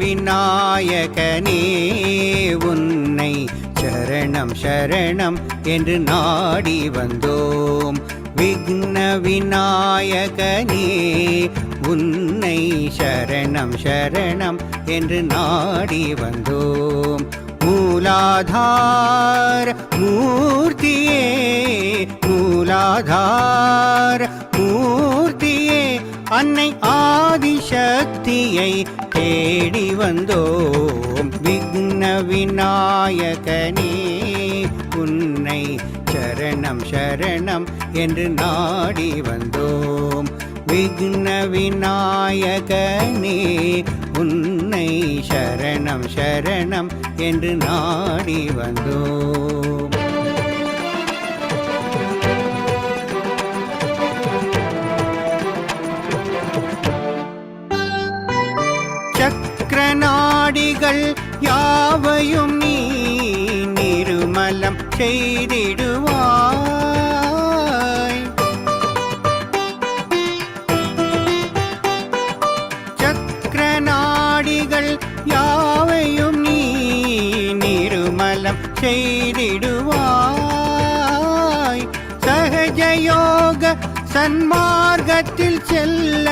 விநாயகனே உன்னை சரணம் சரணம் என்று நாடி வந்தோம். விக்ன விநாயகனே உன்னை சரணம் சரணம் என்று நாடி வந்தோம். மூலாதார மூர்த்தியே மூலாதார மூர்த்தியே அன்னை ஆதிசக்தியை தேடி வந்தோம். விக்ன விநாயகனே உன்னை சரணம் சரணம் என்று நாடி வந்தோம். விக்ன விநாயகனே உன்னை சரணம் சரணம் என்று நாடி வந்தோம். சக்கரநாடிகள் யாவையும் நீ நிருமலம் செய்திடுவாய். சக்கரநாடிகள் யாவையும் நீ நிருமலம் செய்திடுவாய். சஹஜயோக சன்மார்க்கத்தில் செல்ல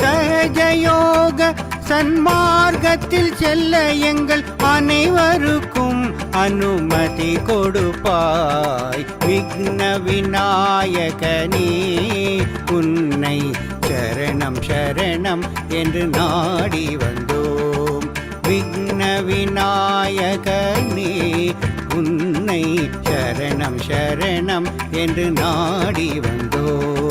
சஹஜயோக சன்மார்க்கத்தில் செல்ல எங்கள் அனைவருக்கும் அனுமதி கொடுப்பாய். விக்ன விநாயகனே உன்னை சரணம் சரணம் என்று நாடி வந்தோம். விக்ன விநாயகனே உன்னை சரணம் சரணம் என்று நாடி வந்தோம்.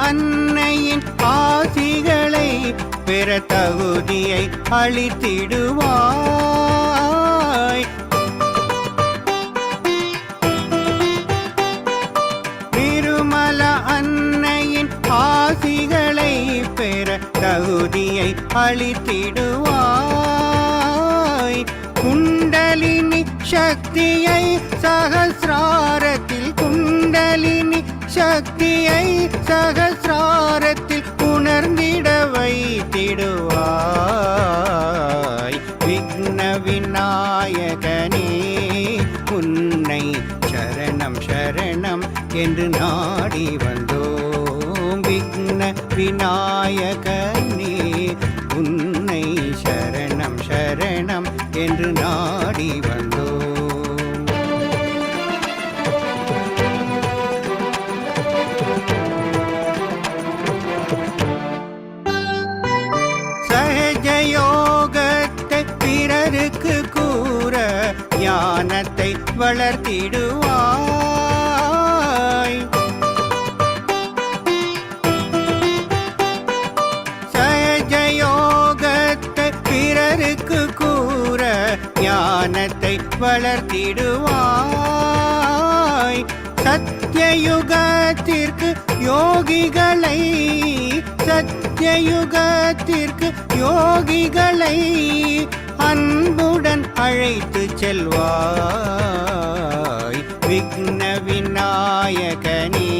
அன்னையின் ஆசிகளை பெற தகுதியை அளித்திடுவாய். திருமல அன்னையின் ஆசிகளை பெற தகுதியை அளித்திடுவாய். குண்டலினி சக்தியை சகசிராரத்தில் குண்டலினி சக்தியை சகசிராரத்தில் உணர்ந்திட வைத்திடுவாய். விக்ன விநாயகனே உன்னை சரணம் சரணம் என்று நாடி வந்தோம். விக்ன விநாயகனே உன்னை சரணம் சரணம் என்று நாடி வந்தோம். சஹஜயோகத்தை பிறருக்கு கூற ஞானத்தை வளர்த்திடுவாய். சஹஜயோகத்தை பிறருக்கு கூற ஞானத்தை வளர்த்திடுவாய். சத்யயுகத்திற்கு யோகிகளை சத்யயுகத்திற்கு யோகிகளை அன்புடன் அழைத்து செல்வாய். விக்ன விநாயகனே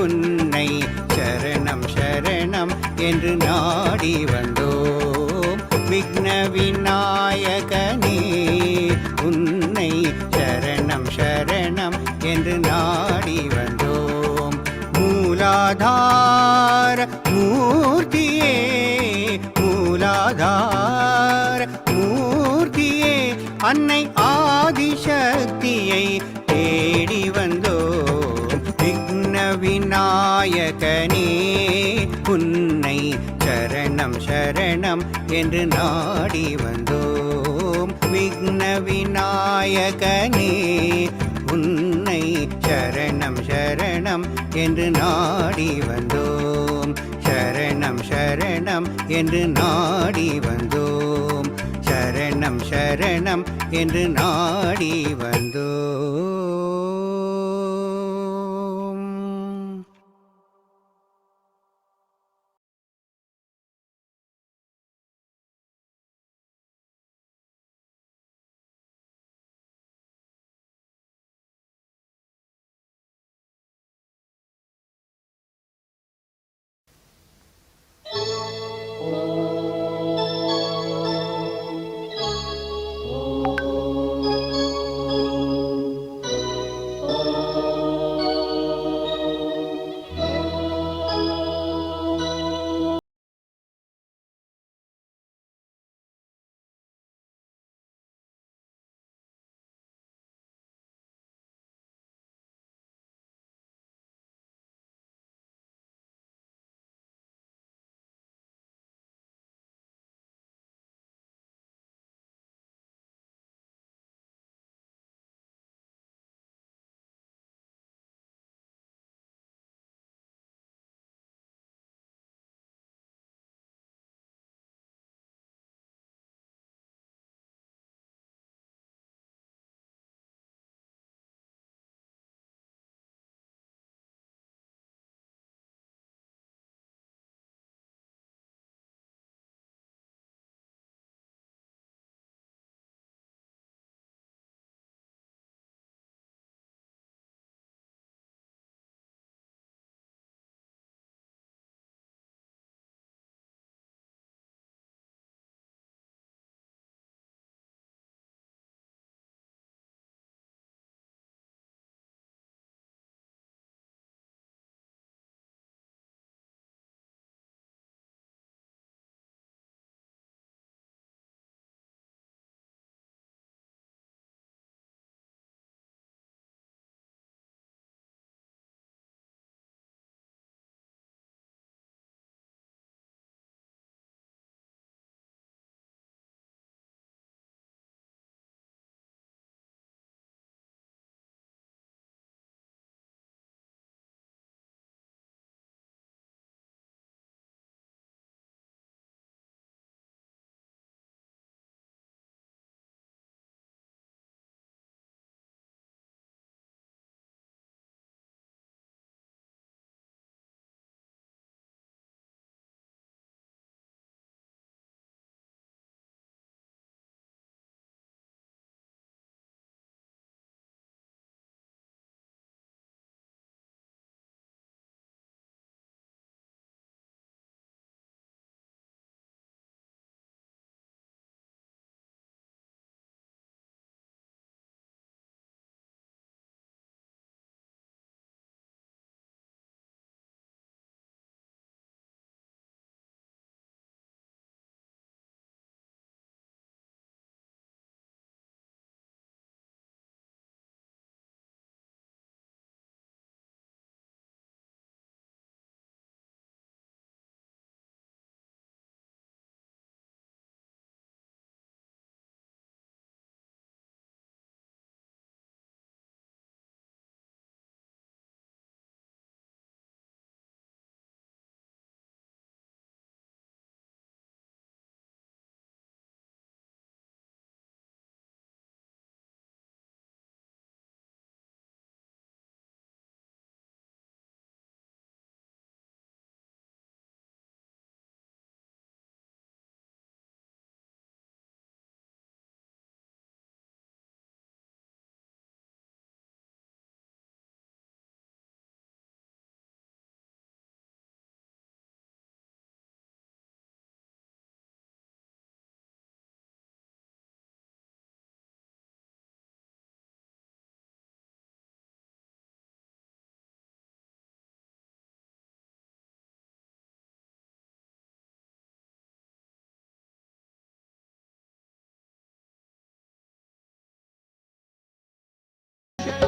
உன்னை சரணம் சரணம் என்று நாடி வந்தோம். விக்ன விநாயகனே உன்னை சரணம் சரணம் என்று நாடி வந்தோம். மூலாதார மூர்த்தியே மூலாதார மூர்த்தியே அன்னை ஆதிசக்தியை தேடி வந்தோம். விக்ன விநாயகனே உன்னை சரணம் சரணம் என்று நாடி வந்தோம். விக்ன விநாயகனே உன்னை சரணம் சரணம் என்று நாடி வந்தோம். சரணம் சரணம் என்று நாடி வந்தோம். சரணம் சரணம் என்று நாடி வந்தோம்.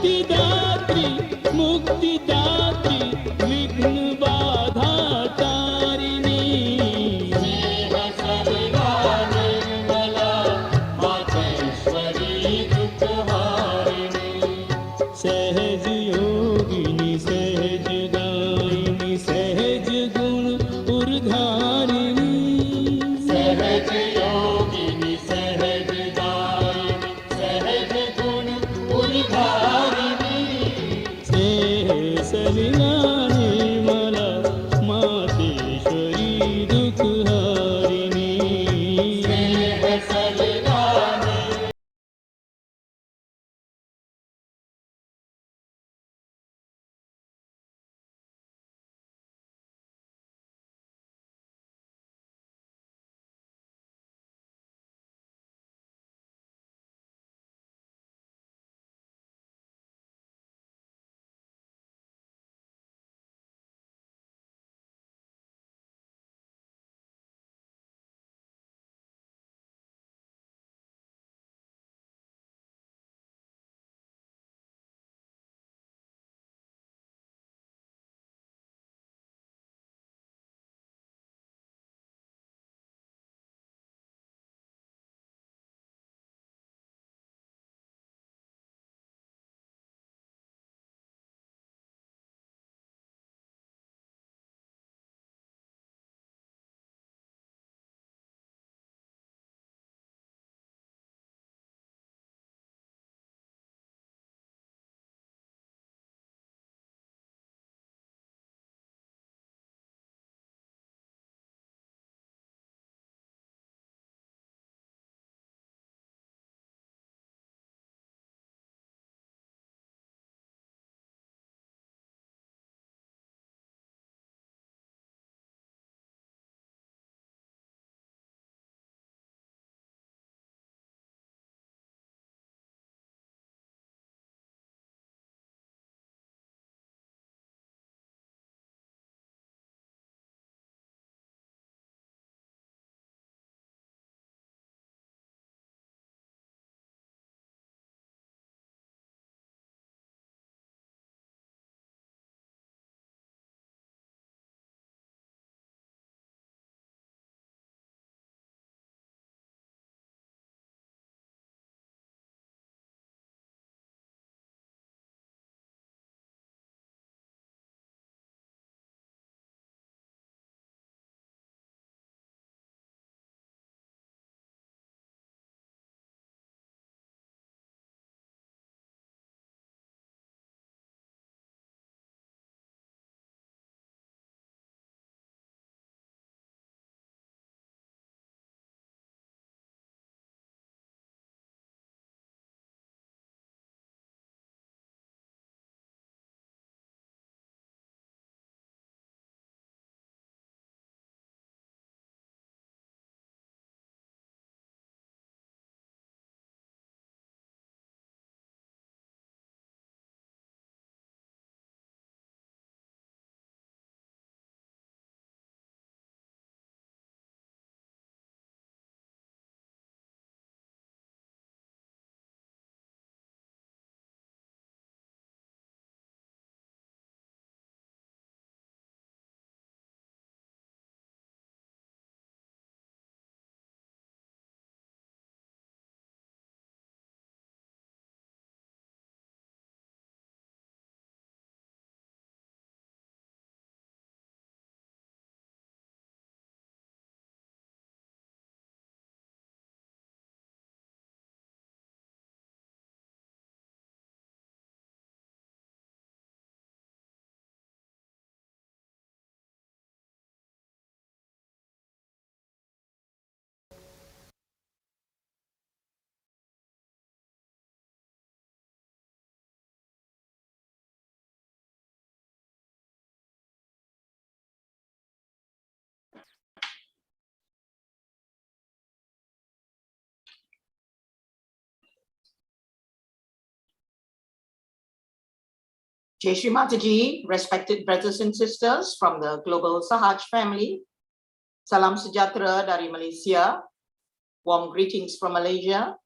मुक्तिदात्री मुक्तिदात्री विघ्न बाधा तारिणी स्नेह सलिला निर्मला मातेश्वरी दुखहारिणी सहज योगिनी सहज दायिनी सहज गुण उर्धारिणी सहज योगिनी सहज दायिनी सहज गुण उर्धारिणी स्नेह सलिला निर्मला मातेश्वरी दुखहारिणी स्नेह Salila Jai Shri Mataji, respected brothers and sisters from the global Sahaj family. Salam sejahtera dari Malaysia. Warm greetings from Malaysia.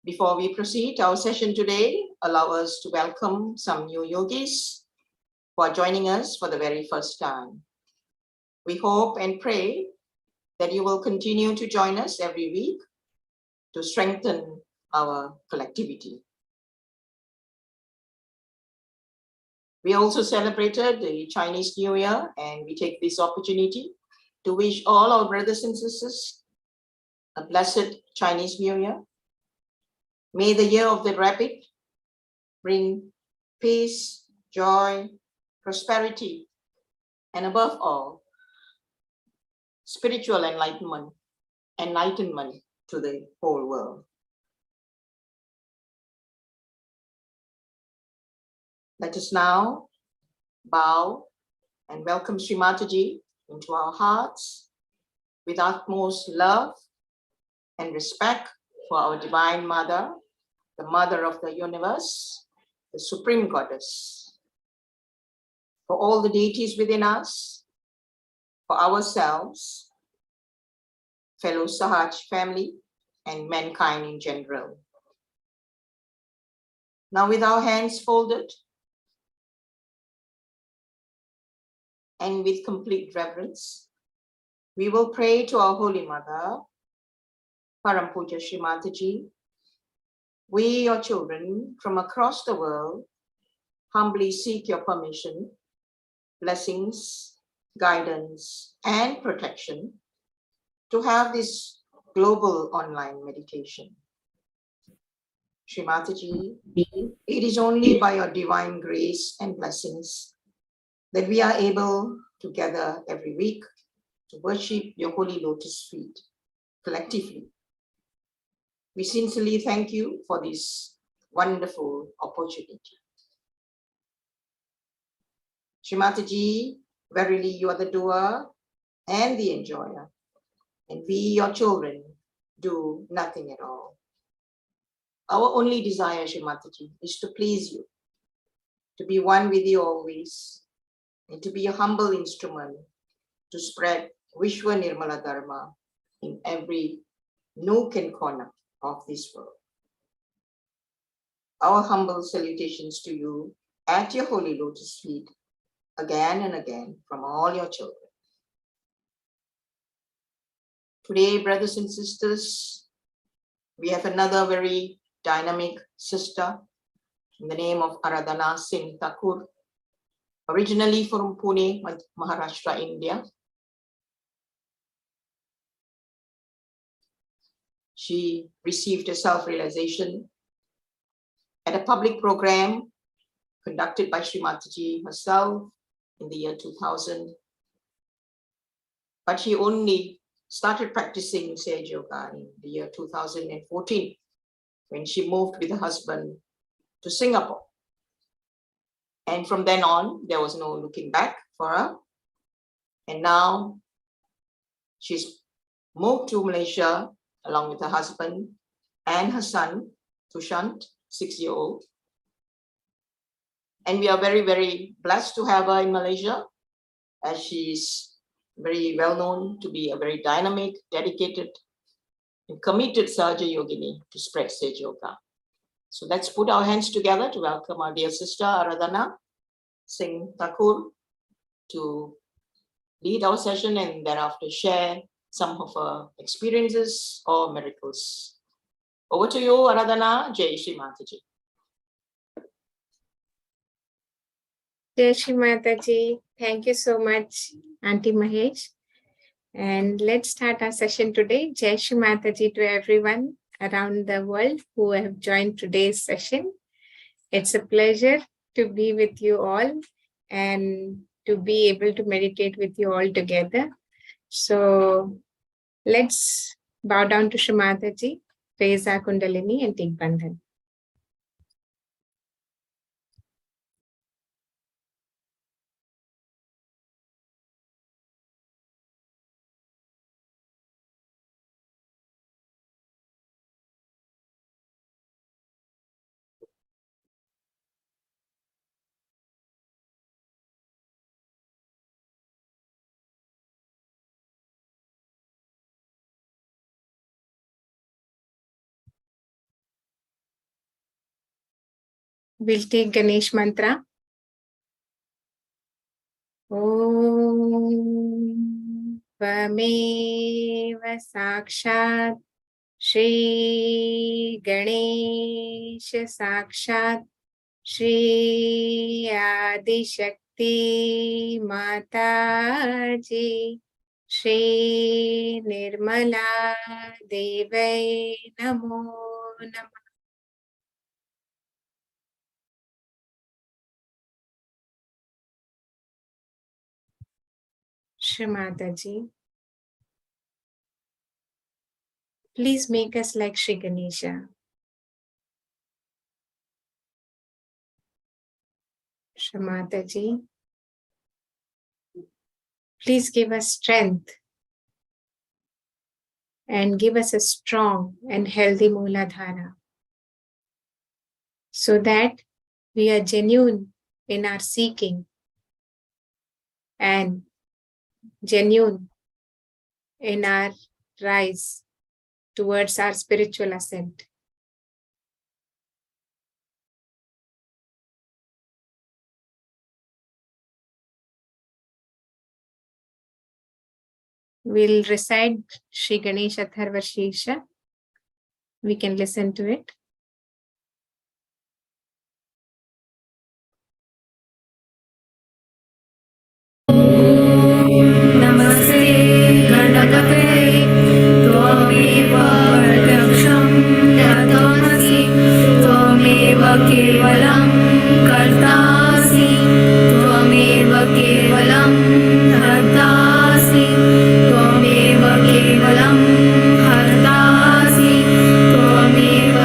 Before we proceed our session today, allow us to welcome some new yogis who are joining us for the very first time. We hope and pray that you will continue to join us every week to strengthen our collectivity. We also celebrated the Chinese New Year, and we take this opportunity to wish all our brothers and sisters a blessed Chinese New Year. May the year of the rabbit bring peace, joy, prosperity, and above all, spiritual enlightenment to the whole world. Let us now bow and welcome Shri Mataji into our hearts with utmost love and respect for our Divine Mother, the Mother of the Universe, the Supreme Goddess, for all the deities within us, for ourselves, fellow Sahaj family, and mankind in general. Now with our hands folded and with complete reverence, we will pray to our Holy Mother, Param Puja Shri Mataji. We, your children from across the world, humbly seek your permission, blessings, guidance, and protection to have this global online meditation. Shri Mataji, it is only by your divine grace and blessings that we are able to gather every week to worship your holy lotus feet collectively. We sincerely thank you for this wonderful opportunity. Shri Mataji, verily you are the doer and the enjoyer, and we, your children, do nothing at all. Our only desire, Shri Mataji, is to please you, to be one with you always, and to be a humble instrument to spread Vishwa Nirmala Dharma in every nook and corner of this world. Our humble salutations to you at your holy lotus feet, again and again from all your children. Today, brothers and sisters, we have another very dynamic sister in the name of Aradhana Singh Thakur, originally from Pune, Maharashtra, India. She received a self-realization at a public program conducted by Shri Mataji herself in the year 2000. But she only started practicing Sahaja Yoga in the year 2014 when she moved with her husband to Singapore. And from then on, there was no looking back for her. And now she's moved to Malaysia along with her husband and her son, Tushant, 6-year-old. And we are very, very blessed to have her in Malaysia, as she's very well known to be a very dynamic, dedicated, and committed Sahaja Yogini to spread Sahaja Yoga. So let's put our hands together to welcome our dear sister Aradhana Singh Thakur to lead our session and thereafter share some of her experiences or miracles. Over to you, Aradhana. Jai Shri Mataji. Jai Shri Mataji. Thank you so much, Auntie Mahesh. And let's start our session today. Jai Shri Mataji to everyone around the world who have joined today's session. It's a pleasure to be with you all and to be able to meditate with you all together. So let's bow down to Shri Mataji, raise our Kundalini and take Bandhan. We'll take Ganesh mantra. Om Tvameva Sakshat Shri Ganesh Sakshat Shri Adi Shakti Mataji Shri Nirmala Devai Namo Namah. Shri Mataji, please make us like Shri Ganesha. Shri Mataji, please give us strength and give us a strong and healthy Mooladhara so that we are genuine in our seeking and genuine in our rise towards our spiritual ascent. We'll recite Shri Ganesha Atharva Shesha. We can listen to it. नमस्ते गणपते त्वमेव प्रत्यक्षं ततोऽसि त्वमेव केवलं कर्तासि त्वमेव केवलं हर्तासि त्वमेव केवलं हर्तासि त्वमेव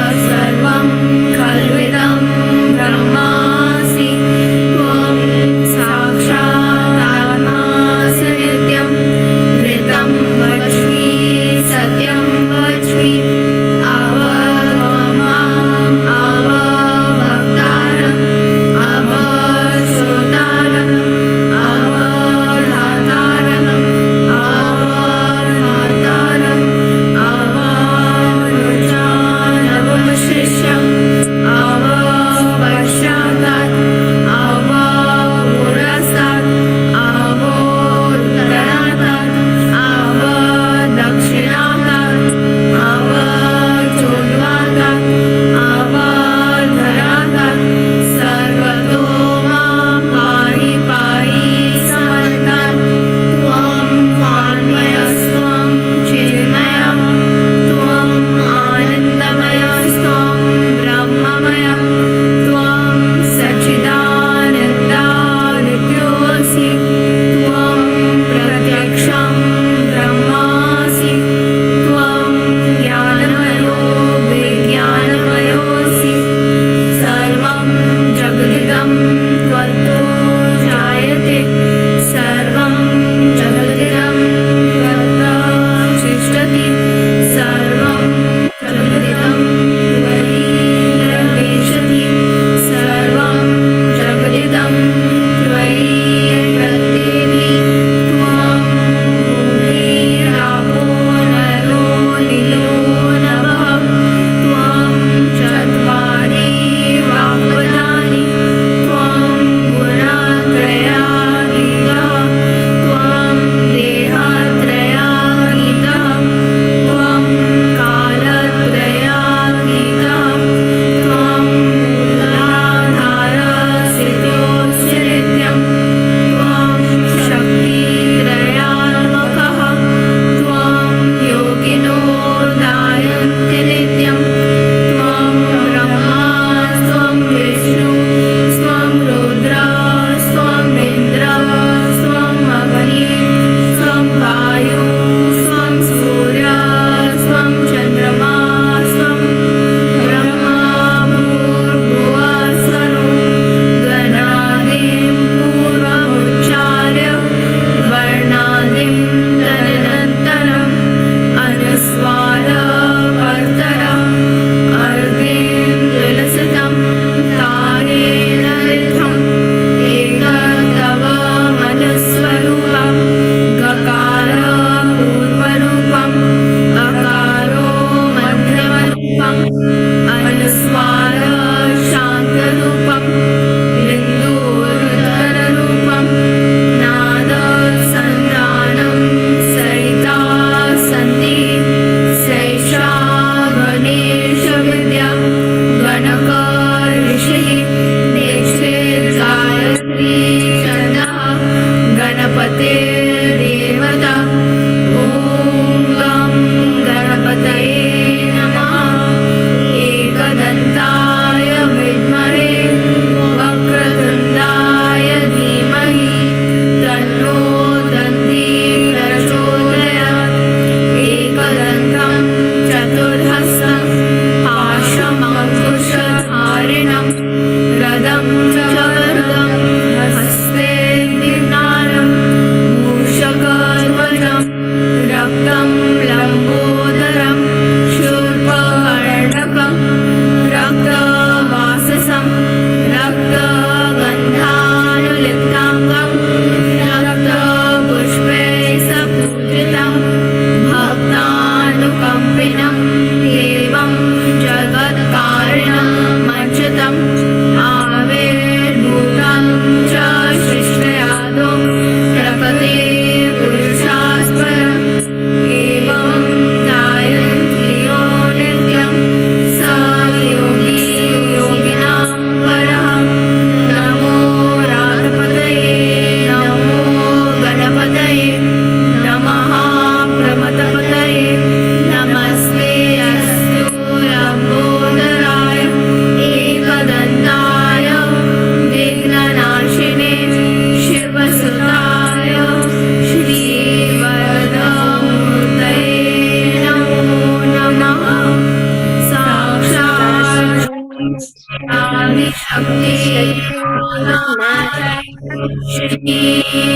Shri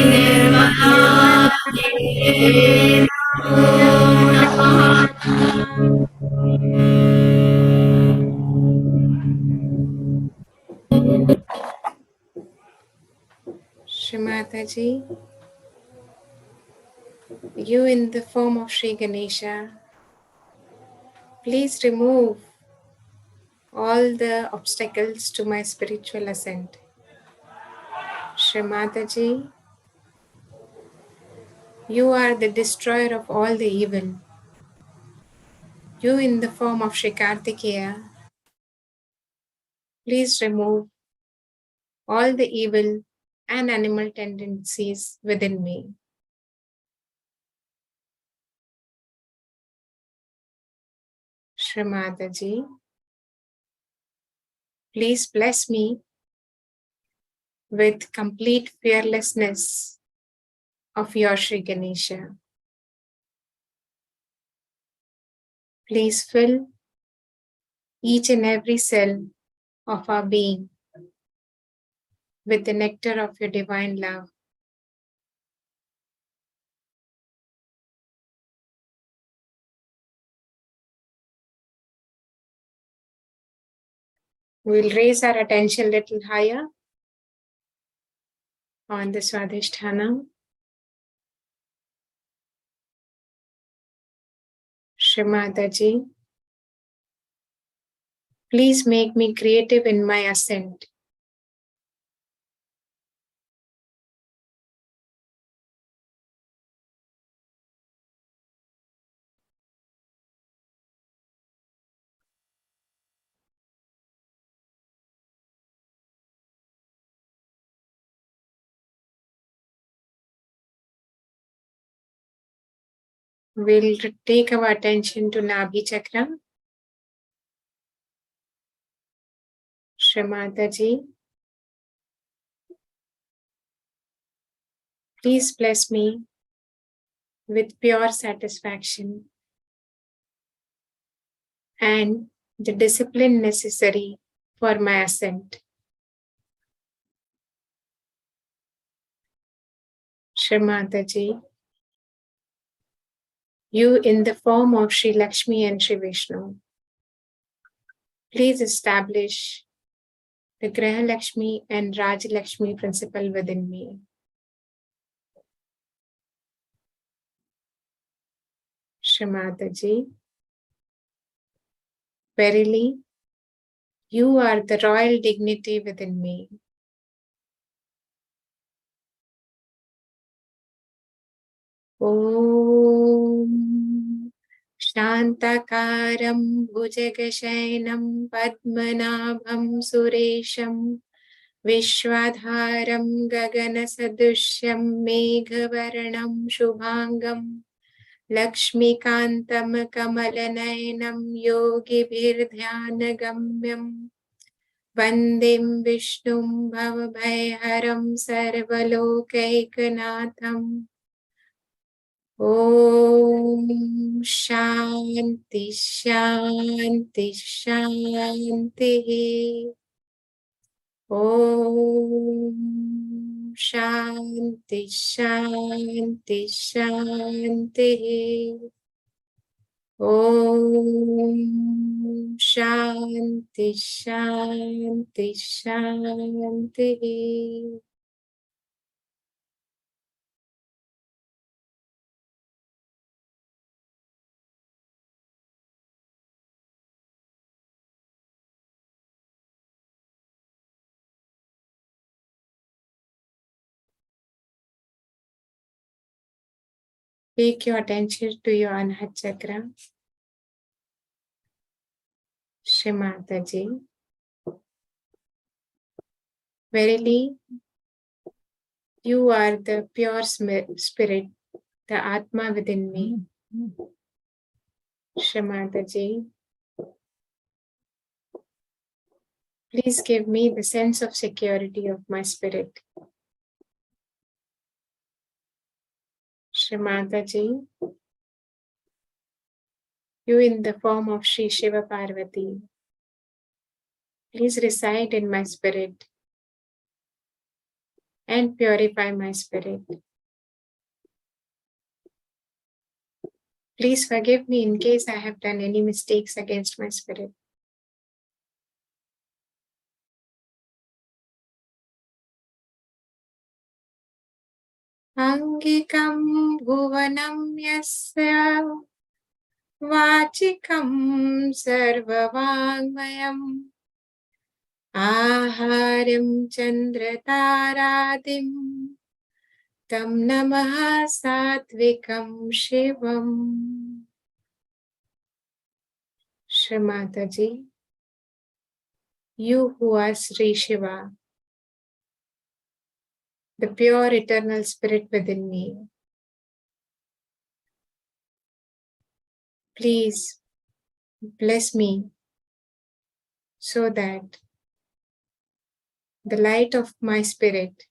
Nirmala Shri Mataji, you in the form of Shri Ganesha, please remove all the obstacles to my spiritual ascent. Shri Mataji, you are the destroyer of all the evil. You in the form of Shri Kartikeya, please remove all the evil and animal tendencies within me. Shri Mataji, please bless me with complete fearlessness of your Shri Ganesha. Please fill each and every cell of our being with the nectar of your divine love. We'll raise our attention a little higher on the Swadhisthana. Shri Mataji, please make me creative in my ascent. We'll take our attention to Nabhi Chakra. Shri Mataji, please bless me with pure satisfaction and the discipline necessary for my ascent. Shri Mataji, you in the form of Shri Lakshmi and Shri Vishnu, please establish the Graha Lakshmi and Raj Lakshmi principle within me. Shri Mataji, verily, you are the royal dignity within me. Om Shantakaram Bhujagashainam Padmanabham Suresham Vishwadharam Gaganasadushyam Meghavarnam Shubhangam Lakshmikantam Kamalanayanam Yogibhirdhyanagamyam Vandim Vishnum Bhavabhayharam Sarvalokaikanaatham. Om Shanti Shanti Shanti. Om Shanti Shanti Shanti. Om Shanti Shanti Shanti. Take your attention to your Anhat Chakra. Shri Mataji, verily, you are the pure spirit, the Atma within me. Shri Mataji, please give me the sense of security of my spirit. Shri Mataji, you in the form of Shri Shiva Parvati, please reside in my spirit and purify my spirit. Please forgive me in case I have done any mistakes against my spirit. Angikam bhuvanam yasya vachikam sarvavangmayam aharam chandrataradim tam namaha satvikam shivam. Shri Mataji, you who are Sri Shiva, the pure eternal spirit within me, please bless me so that the light of my spirit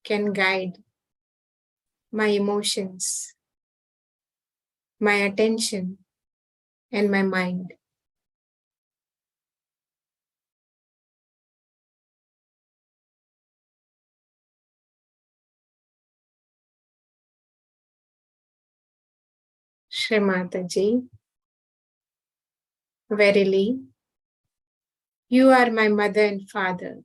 can guide my emotions, my attention, and my mind. Shri Mataji, verily, you are my mother and father.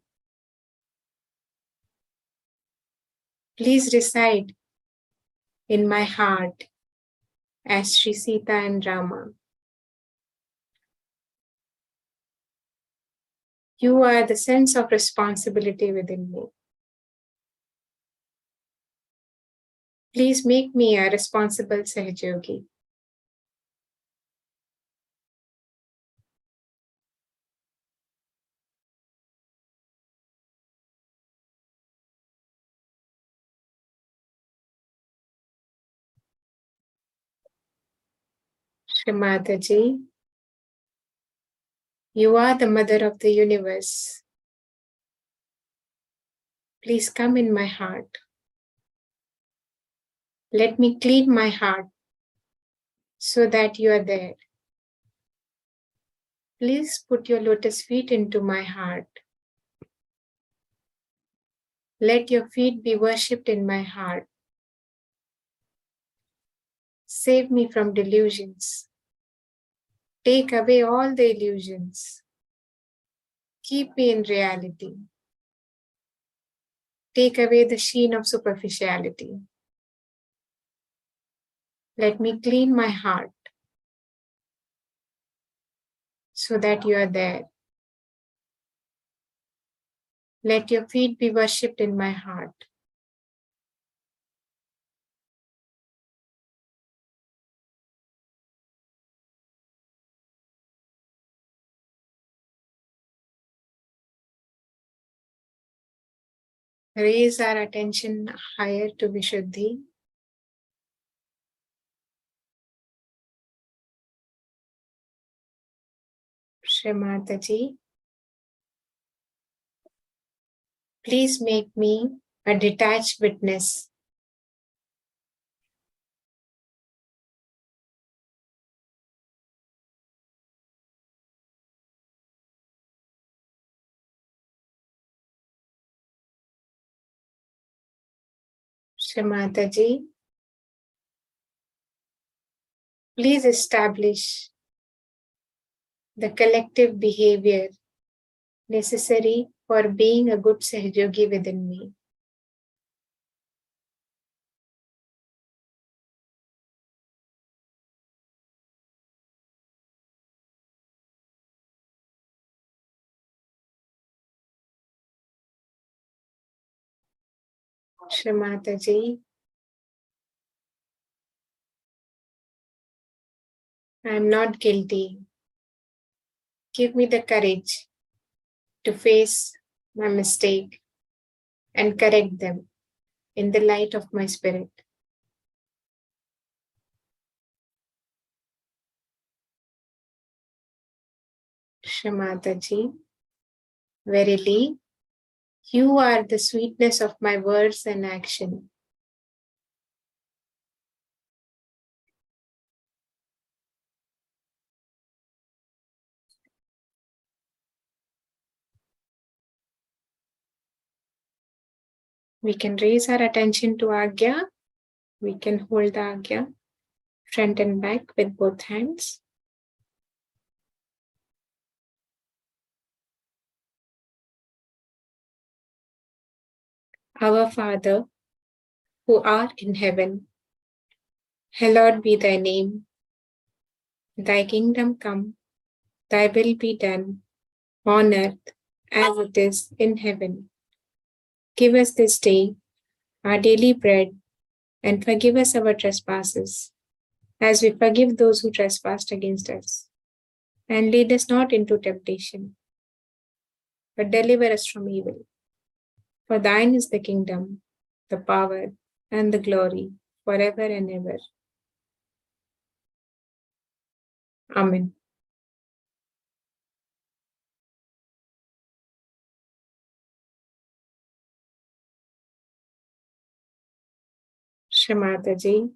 Please reside in my heart as Sri Sita and Rama. You are the sense of responsibility within me. Please make me a responsible Sahaja Yogi. Shri Mataji, you are the mother of the universe. Please come in my heart. Let me clean my heart so that you are there. Please put your lotus feet into my heart. Let your feet be worshipped in my heart. Save me from delusions. Take away all the illusions. Keep me in reality. Take away the sheen of superficiality. Let me clean my heart so that you are there. Let your feet be worshipped in my heart. Raise our attention higher to Vishuddhi. Shri Mataji, please make me a detached witness. Shri Mataji, please establish the collective behavior necessary for being a good Sahajogi within me. Shri Mataji, I am not guilty. Give me the courage to face my mistake and correct them in the light of my spirit. Shri Mataji, verily, you are the sweetness of my words and action. We can raise our attention to Agya. We can hold the Agya front and back with both hands. Our Father, who art in heaven, hallowed be thy name. Thy kingdom come, thy will be done, on earth as it is in heaven. Give us this day our daily bread, and forgive us our trespasses, as we forgive those who trespass against us. And lead us not into temptation, but deliver us from evil. For thine is the kingdom, the power, and the glory, forever and ever. Amen. Shri Mataji,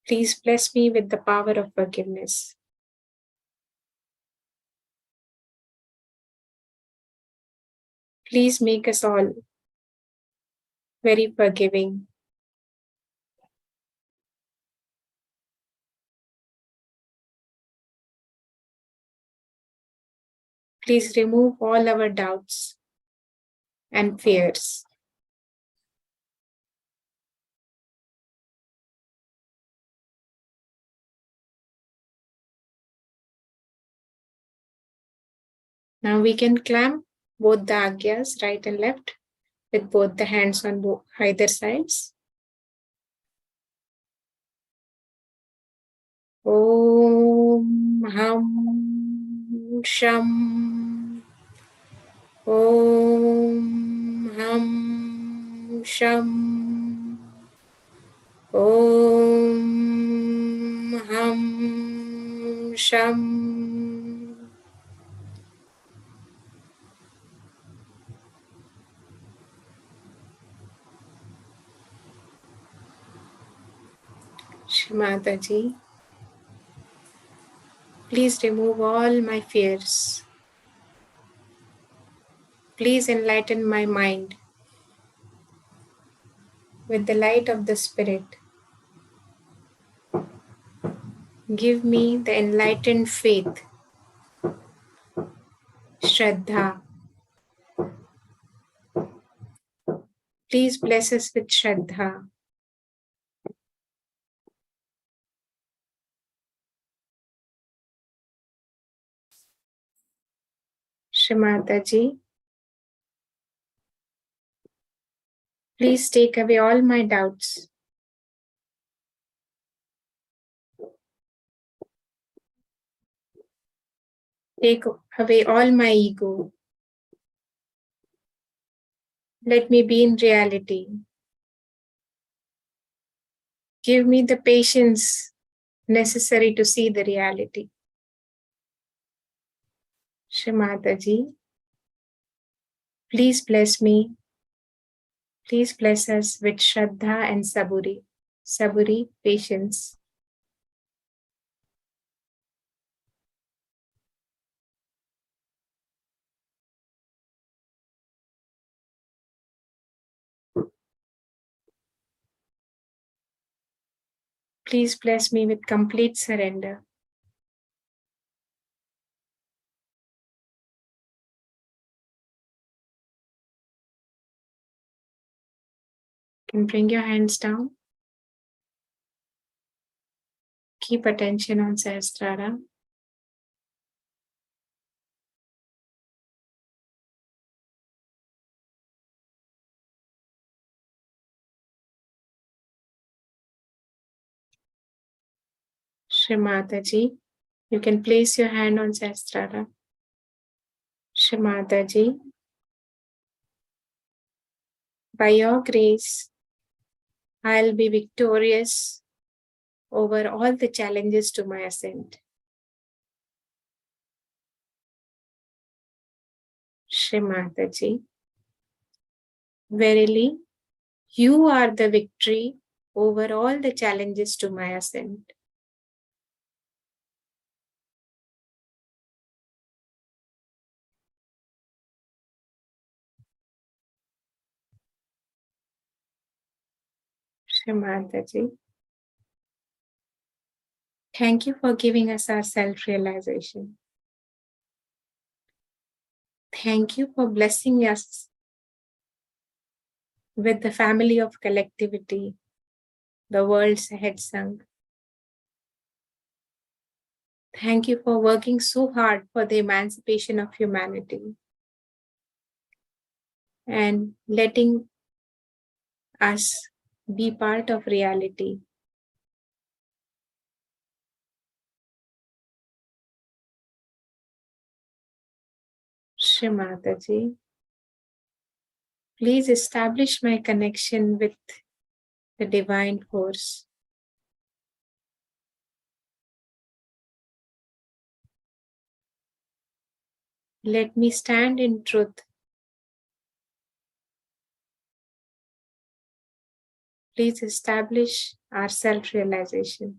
please bless me with the power of forgiveness. Please make us all very forgiving. Please remove all our doubts and fears. Now we can clamp both the Agyas, right and left, with both the hands on either sides. Om Ham Sham. Om Ham Sham. Om Ham Sham. Shri Mataji, please remove all my fears. Please enlighten my mind with the light of the Spirit. Give me the enlightened faith, Shraddha. Please bless us with Shraddha. Shri Mataji, please take away all my doubts. Take away all my ego. Let me be in reality. Give me the patience necessary to see the reality. Shri Mataji, please bless me. Please bless us with Shraddha and Saburi. Saburi, patience. Please bless me with complete surrender. You can bring your hands down. Keep attention on Sahasrara. Shri Mataji, you can place your hand on Sahasrara. Shri Mataji, by your grace, I'll be victorious over all the challenges to my ascent. Shri Mataji, verily, you are the victory over all the challenges to my ascent. Shri Mataji. Thank you for giving us our self-realization. Thank you for blessing us with the family of collectivity, the world's Sahaja. Thank you for working so hard for the emancipation of humanity and letting us be part of reality. Shri Mataji, please establish my connection with the divine force. Let me stand in truth. Please establish our self-realization.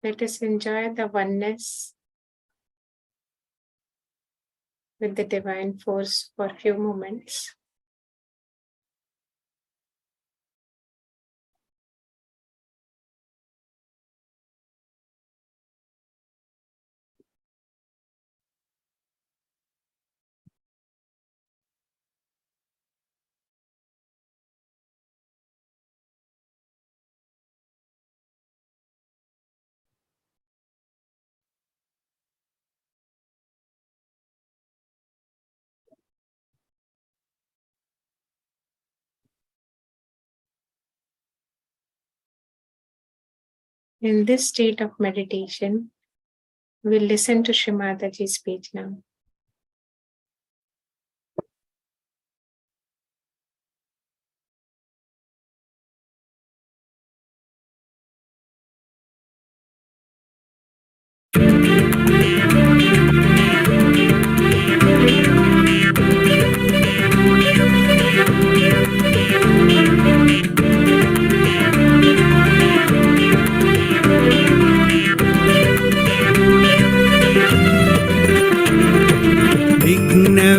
Let us enjoy the oneness with the divine force for a few moments. In this state of meditation, we'll listen to Shri Mataji's speech now.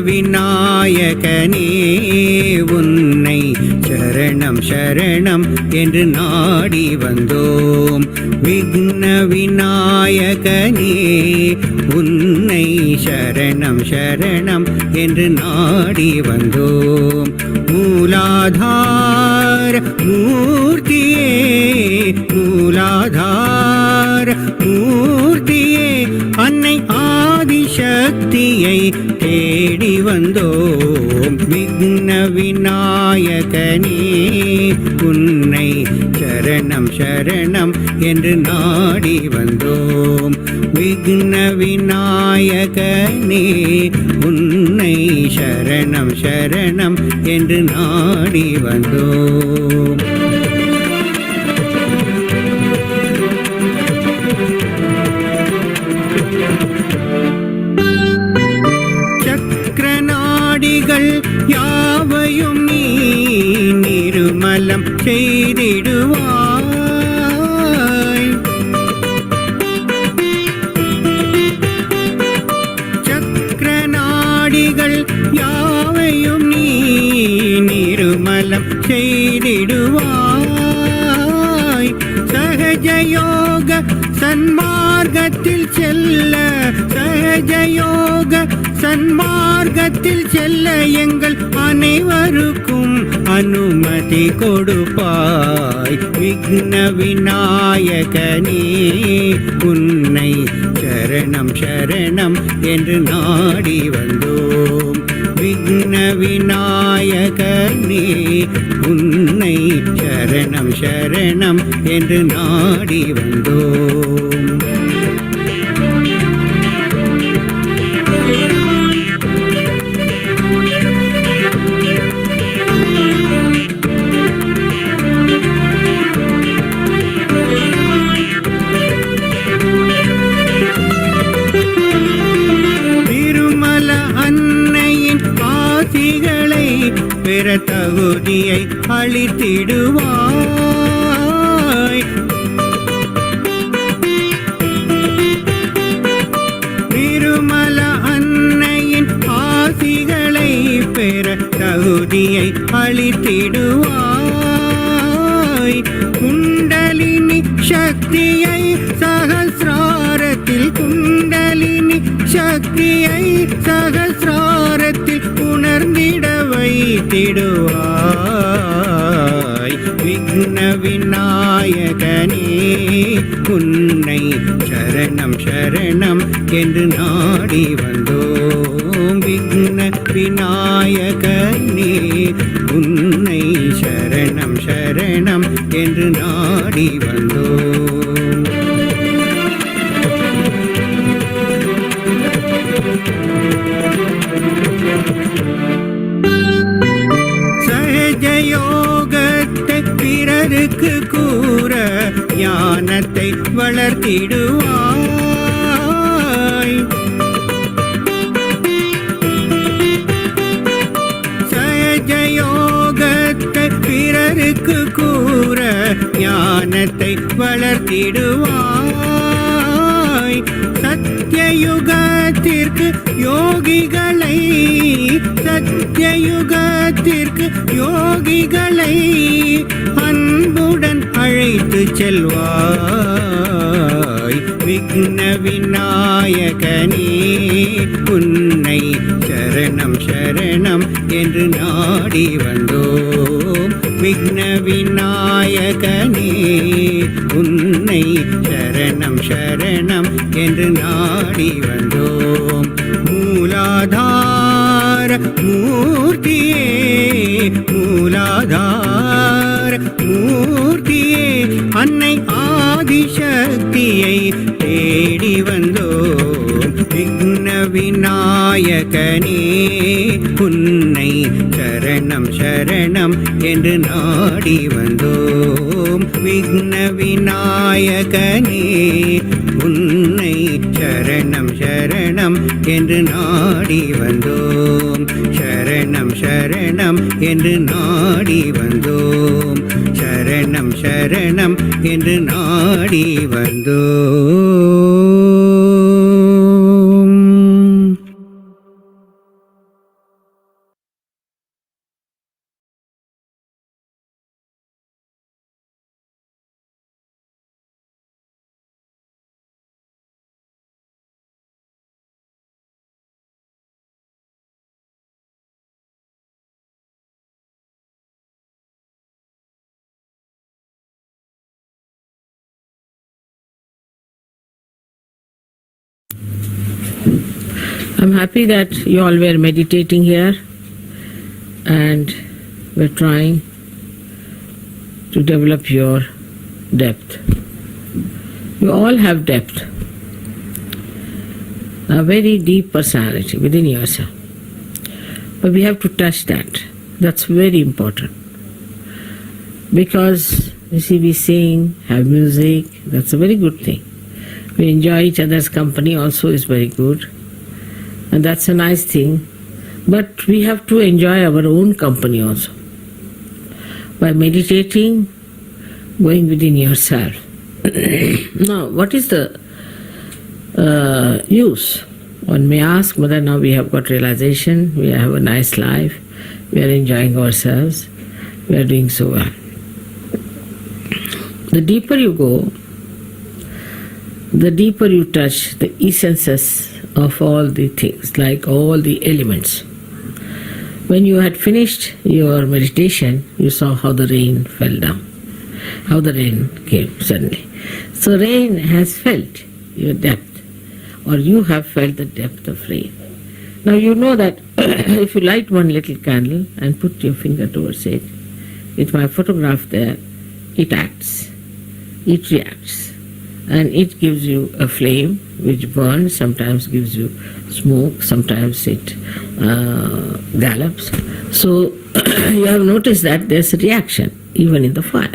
விநாயகனே உன்னை சரணம் சரணம் என்று நாடி வந்தோம். விக்ன விநாயகனே உன்னை சரணம் சரணம் என்று நாடி வந்தோம். மூலாதார மூர்த்தியே மூலாதார மூர்த்தியே அன்னை ஆதிசக்தியை தேடி வந்தோம். விக்ன விநாயகனே உன்னை சரணம் சரணம் என்று நாடி வந்தோம். விக்ன விநாயகனே உன்னை சரணம் சரணம் என்று நாடி வந்தோம். சக்கரநாடிகள் யாவையும் நீ நிருமலம் செய்திடுவாய். சக்கரநாடிகள் யாவையும் நீ நிருமலம் செய்திடுவாய். சஹஜயோக சன்மார்க்கத்தில் செல்ல சஹஜயோக சன்மார்க்கத்தில் செல்ல எங்கள் அனைவருக்கும் அனுமதி கொடுப்பாய். விக்ன விநாயகனே உன்னை சரணம் சரணம் என்று நாடி வந்தோம். விக்ன விநாயகனே உன்னை சரணம் சரணம் என்று நாடி வந்தோம். பெற தகுதியை அளித்திடுவாய். திருமல அன்னையின் ஆசிகளை பெற தகுதியை அளித்திடுவாய். குண்டலினி சக்தியை சகசிராரத்தில் குண்டலினி சக்தியை சகசிராரத்தில் உணர்ந்திட வைத்திடுவாய். விக்ன விநாயகனே உன்னை சரணம் சரணம் என்று நாடி வந்தோம். விக்ன விநாயகனே உன்னை சரணம் சரணம் என்று நாடி வந்தோம். சஹஜ யோகத்தை பிறருக்கு கூற ஞானத்தை வளர்த்திடுவாய். சஹஜ யோகத்தை பிறருக்கு கூற ஞானத்தை வளர்த்திடுவாய். சத்யயுகத்திற்கு யோகிகளை சத்யயுகத்திற்கு யோகிகளை அன்புடன் அழைத்து செல்வாய். விக்ன விநாயகனே உன்னை சரணம் சரணம் என்று நாடி வந்தோம். விக்ன விநாயகனே உன்னை சரணம் சரணம் என்று நாடி வந்தோம். மூலாதார மூர்த்தியே மூலாதார மூர்த்தியே அன்னை ஆதிசக்தியை தேடி வந்தோம். விக்ன விநாயகனே உன்னை சரணம் சரணம் என்று நாடி வந்தோம். விக்ன விநாயகனே உன்னை சரணம் சரணம் என்று நாடி வந்தோம். சரணம் சரணம் என்று நாடி வந்தோம். சரணம் சரணம் என்று நாடி வந்தோம். I'm happy that you all were meditating here and were trying to develop your depth. You all have depth, a very deep personality within yourself. But we have to touch that. That's very important. Because, you see, we sing, have music, that's a very good thing. We enjoy each other's company also is very good. And that's a nice thing. But we have to enjoy our own company also. By meditating, going within yourself. Now, what is the use? One may ask, Mother, now we have got realization, we have a nice life, we are enjoying ourselves, we are doing so well. The deeper you go, the deeper you touch the essences of all the things, like all the elements. When you had finished your meditation, you saw how the rain fell down, how the rain came suddenly. So rain has felt your depth, or you have felt the depth of rain. Now you know that if you light one little candle and put your finger towards it, with my photograph there, it acts, it reacts, and it gives you a flame which burns, sometimes gives you smoke, sometimes it gallops. So you have noticed that there's a reaction even in the fire.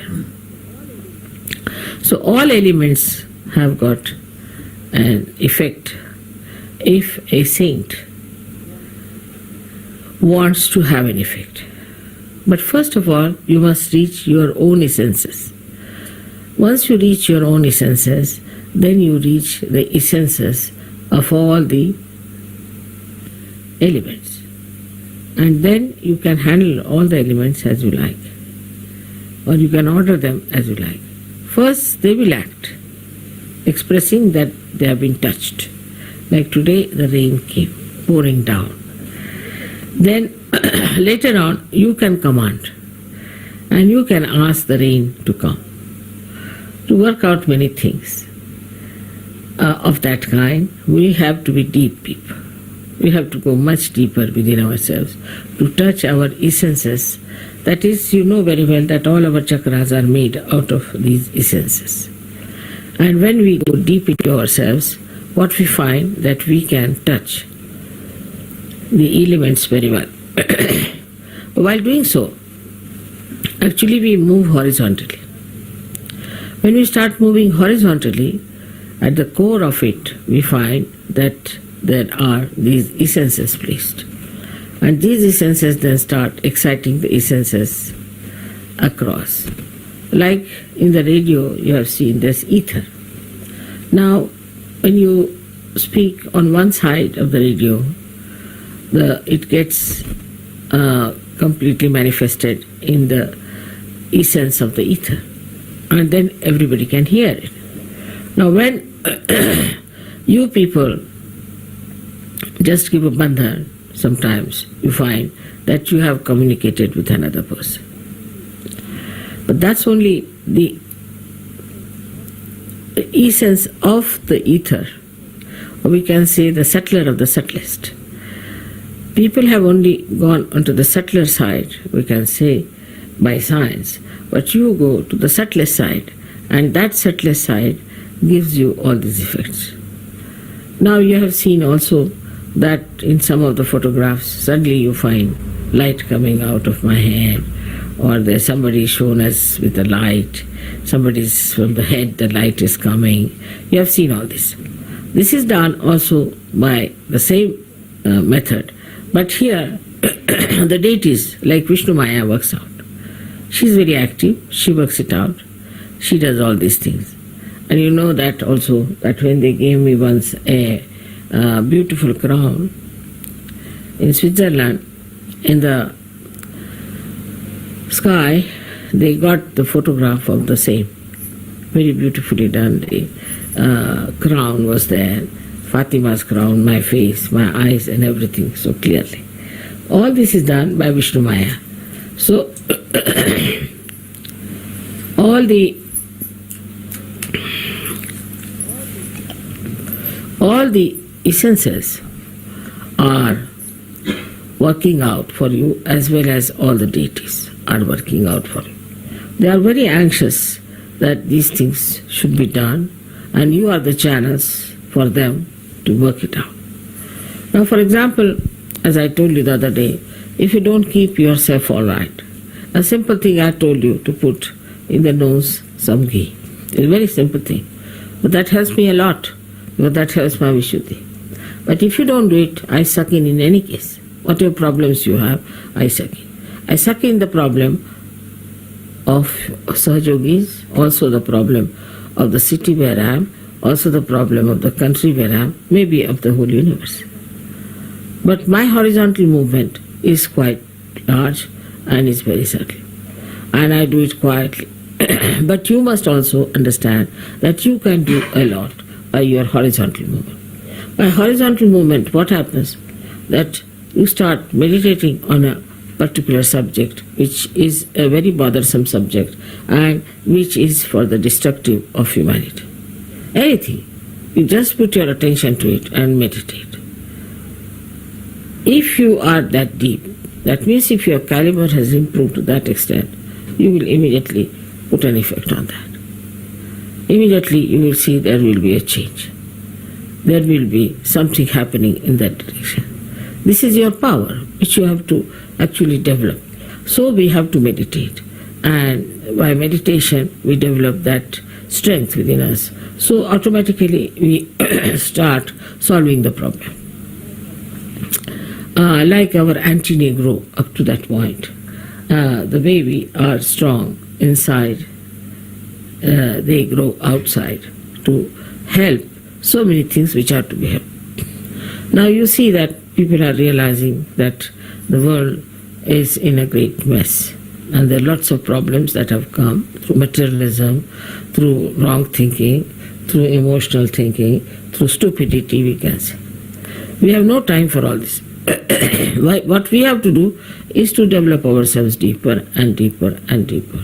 So all elements have got an effect if a saint wants to have an effect. But first of all, you must reach your own essences. Once you reach your own essences, then you reach the essences of all the elements. And then you can handle all the elements as you like, or you can order them as you like. First, they will act, expressing that they have been touched. Like today, the rain came pouring down. Then later on, you can command, and you can ask the rain to come, to work out many things. Of that kind, we have to be deep people. We have to go much deeper within ourselves to touch our essences. That is, you know very well that all our chakras are made out of these essences. And when we go deep into ourselves, what we find that we can touch the elements very well. While doing so, actually we move horizontally. When we start moving horizontally, at the core of it, we find that there are these essences placed. And these essences then start exciting the essences across. Like in the radio, you have seen this ether. Now, when you speak on one side of the radio, it gets completely manifested in the essence of the ether, and then everybody can hear it. Now when you people just give a bandhan, sometimes you find that you have communicated with another person. But that's only the essence of the ether, or we can say the subtler of the subtlest. People have only gone onto the subtler side, we can say, by science, but you go to the subtlest side, and that subtlest side gives you all these effects. Now you have seen also that in some of the photographs, suddenly you find light coming out of my hand, or there's somebody shown us with a light, somebody's from the head, the light is coming. You have seen all this. This is done also by the same method. But here, the deities, like Vishnu Maya works out. She's very active, she works it out, she does all these things. And you know that also, that when they gave me once a beautiful crown in Switzerland, in the sky, they got the photograph of the same. Very beautifully done. The crown was there. Fatima's crown, my face, my eyes and everything so clearly. All this is done by Vishnu Maya. So all the essences are working out for you, as well as all the deities are working out for you. They are very anxious that these things should be done, and you are the channels for them to work it out. Now, for example, as I told you the other day, if you don't keep yourself all right, a simple thing I told you to put in the nose some ghee. It's a very simple thing, but that helps me a lot, because that helps my Vishuddhi. But if you don't do it, I suck in any case. Whatever problems you have, I suck in. I suck in the problem of Sahaja Yogis, also the problem of the city where I am, also the problem of the country where I am, maybe of the whole universe. But my horizontal movement is quite large and is very subtle. And I do it quietly. But you must also understand that you can do a lot by your horizontal movement. By horizontal movement, what happens? That you start meditating on a particular subject, which is a very bothersome subject and which is for the destructive of humanity. Anything. You just put your attention to it and meditate. if you are that deep, that means if your caliber has improved to that extent, you will immediately put an effect on that. Immediately you will see there will be a change. There will be something happening in that direction. This is your power, which you have to actually develop. So we have to meditate. And by meditation, we develop that strength within us. So automatically we start solving the problem. Like our antennae grow up to that point. The way we are strong inside, they grow outside to help so many things which are to be helped. Now you see that people are realizing that the world is in a great mess. And there are lots of problems that have come through materialism, through wrong thinking, through emotional thinking, through stupidity, we can say. We have no time for all this. What we have to do is to develop ourselves deeper and deeper and deeper,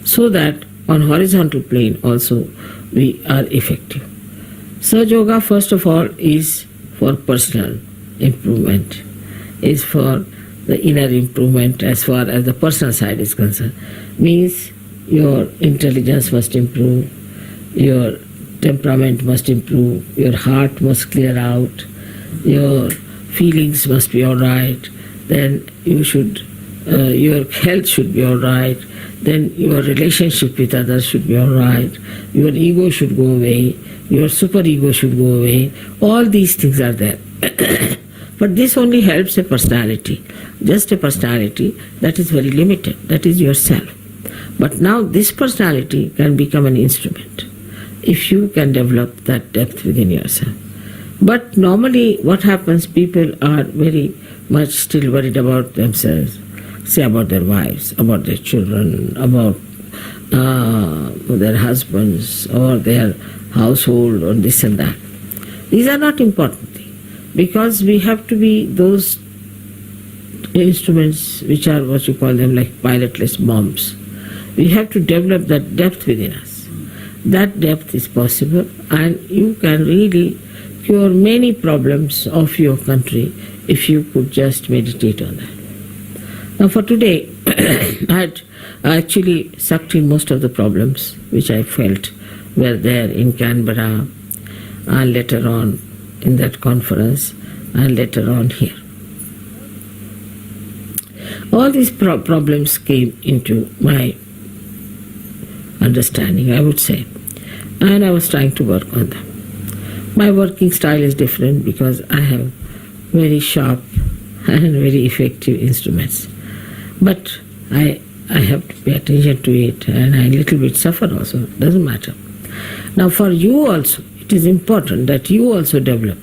so that on horizontal plane also we are effective. Sahaja Yoga, first of all, is for personal improvement, is for the inner improvement as far as the personal side is concerned. Means your intelligence must improve, your temperament must improve, your heart must clear out, your feelings must be all right, then you should, your health should be all right, then your relationship with others should be all right, your ego should go away, your superego should go away. All these things are there. But this only helps a personality, just a personality that is very limited, that is yourself. But now this personality can become an instrument if you can develop that depth within yourself. But normally what happens, people are very much still worried about themselves, say about their wives, about their children, about their husbands or their household or this and that. These are not important things, because we have to be those instruments which are what you call them like pilotless bombs. We have to develop that depth within us. That depth is possible, and you can really cure many problems of your country if you could just meditate on that. Now for today, I had actually sucked in most of the problems which I felt were there in Canberra, and later on in that conference, and later on here. All these problems came into my understanding, I would say, and I was trying to work on them. My working style is different because I have very sharp and very effective instruments. But I have to pay attention to it, and I a little bit suffer also, doesn't matter. Now for you also, it is important that you also develop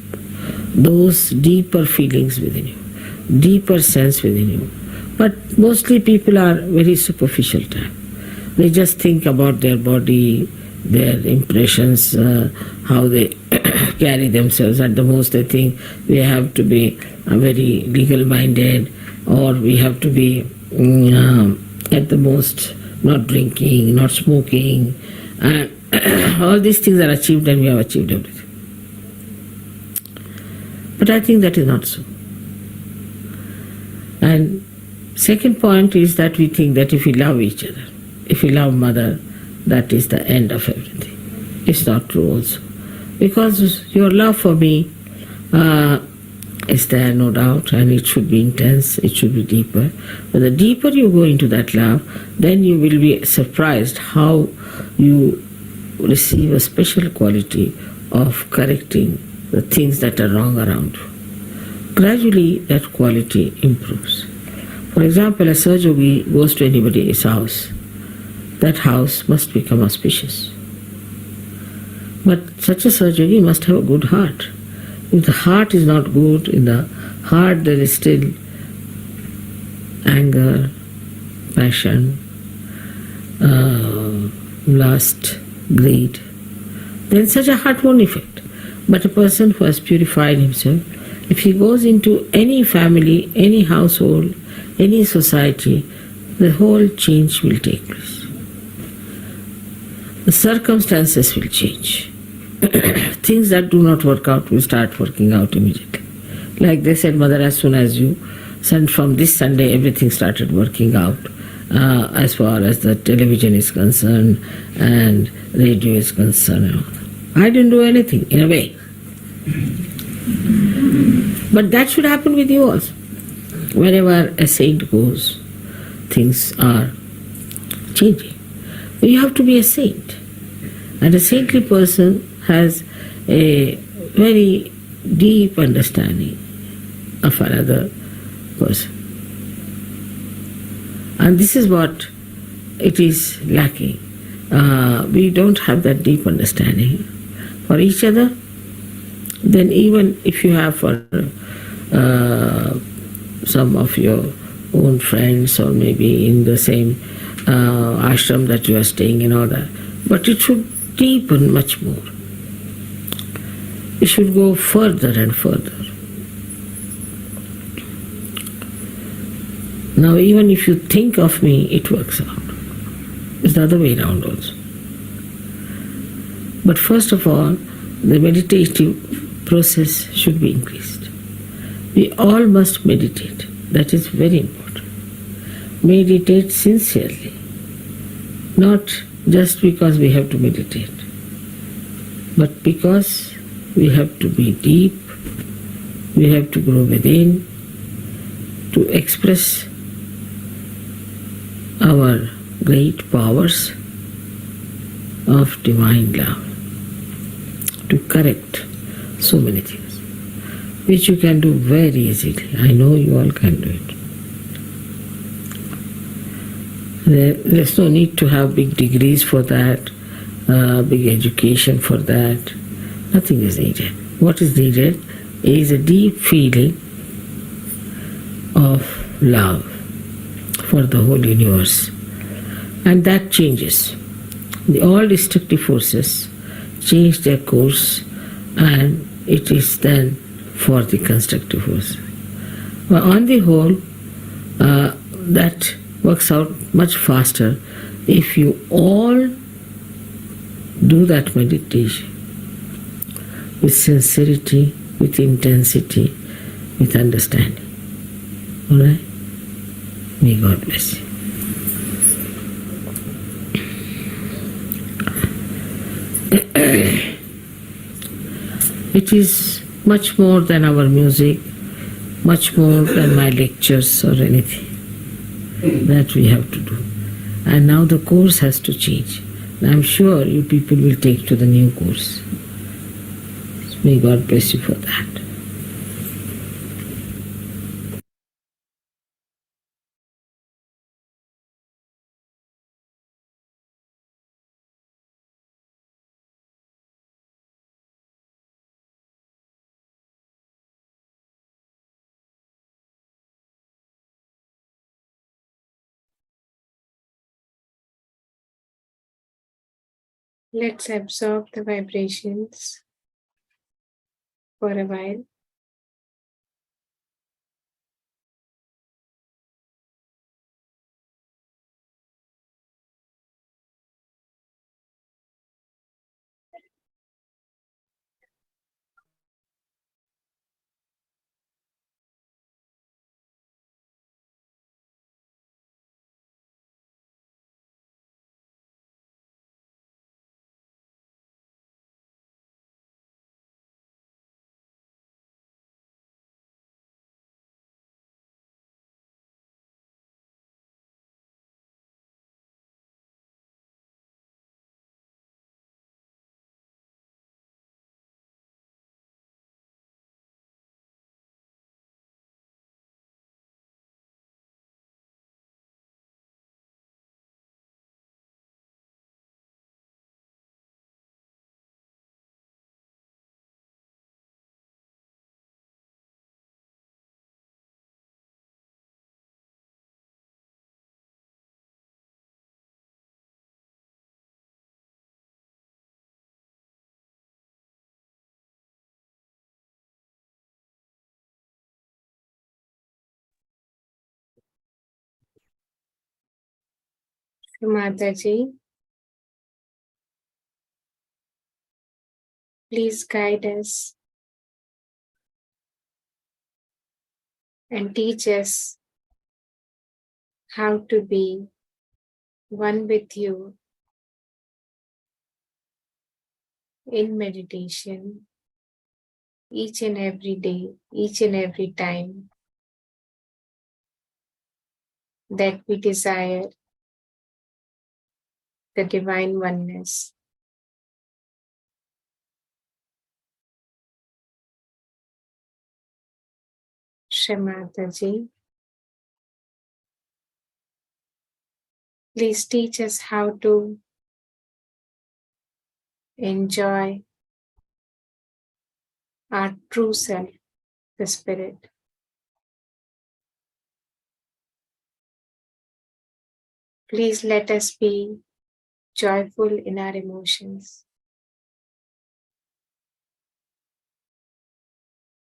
those deeper feelings within you, deeper sense within you. But mostly people are very superficial type. They just think about their body, their impressions, how they carry themselves. At the most they think we have to be very legal-minded, or we have to be at the most not drinking, not smoking, and all these things are achieved and we have achieved everything. But I think that is not so. And second point is that we think that if we love each other, if we love mother, that is the end of everything. It's not true also. Because your love for me is there, no doubt, and it should be intense, it should be deeper. But the deeper you go into that love, then you will be surprised how you receive a special quality of correcting the things that are wrong around you. Gradually that quality improves. For example, a Sahaja Yogi goes to anybody's house, that house must become auspicious. But such a Sahaja Yogi must have a good heart. If the heart is not good, in the heart there is still anger, passion, lust, greed, then such a heart won't affect. But a person who has purified himself, if he goes into any family, any household, any society, the whole change will take place. The circumstances will change. Things that do not work out will start working out immediately. Like they said, Mother, as soon as you sent from this Sunday, everything started working out. As far as the television is concerned and radio is concerned. I didn't do anything, in a way. But that should happen with you also. Wherever a saint goes, things are changing. You have to be a saint. And a saintly person has a very deep understanding of another person. And this is what it is lacking. We don't have that deep understanding for each other. Then even if you have for some of your own friends or maybe in the same ashram that you are staying in or that, but it should deepen much more. It should go further and further. Now even if you think of me, it works out. It's the other way around also. But first of all, the meditative process should be increased. We all must meditate. That is very important. Meditate sincerely. Not just because we have to meditate, but because we have to be deep, we have to grow within, to express our great powers of divine love, to correct so many things, which you can do very easily. I know you all can do it. There's no need to have big degrees for that, big education for that. Nothing is needed. What is needed is a deep feeling of love for the whole universe. And that changes. All destructive forces change their course, and it is then for the constructive force. But on the whole, that works out much faster if you all do that meditation with sincerity, with intensity, with understanding. All right? May God bless you. It is much more than our music, much more than my lectures or anything that we have to do. And now the course has to change. And I'm sure you people will take to the new course. May God bless you for that. Let's absorb the vibrations for a while. Mataji, please guide us and teach us how to be one with you in meditation each and every day, each and every time that we desire the divine oneness. Shri Mataji, please teach us how to enjoy our true self, the Spirit. Please let us be joyful in our emotions.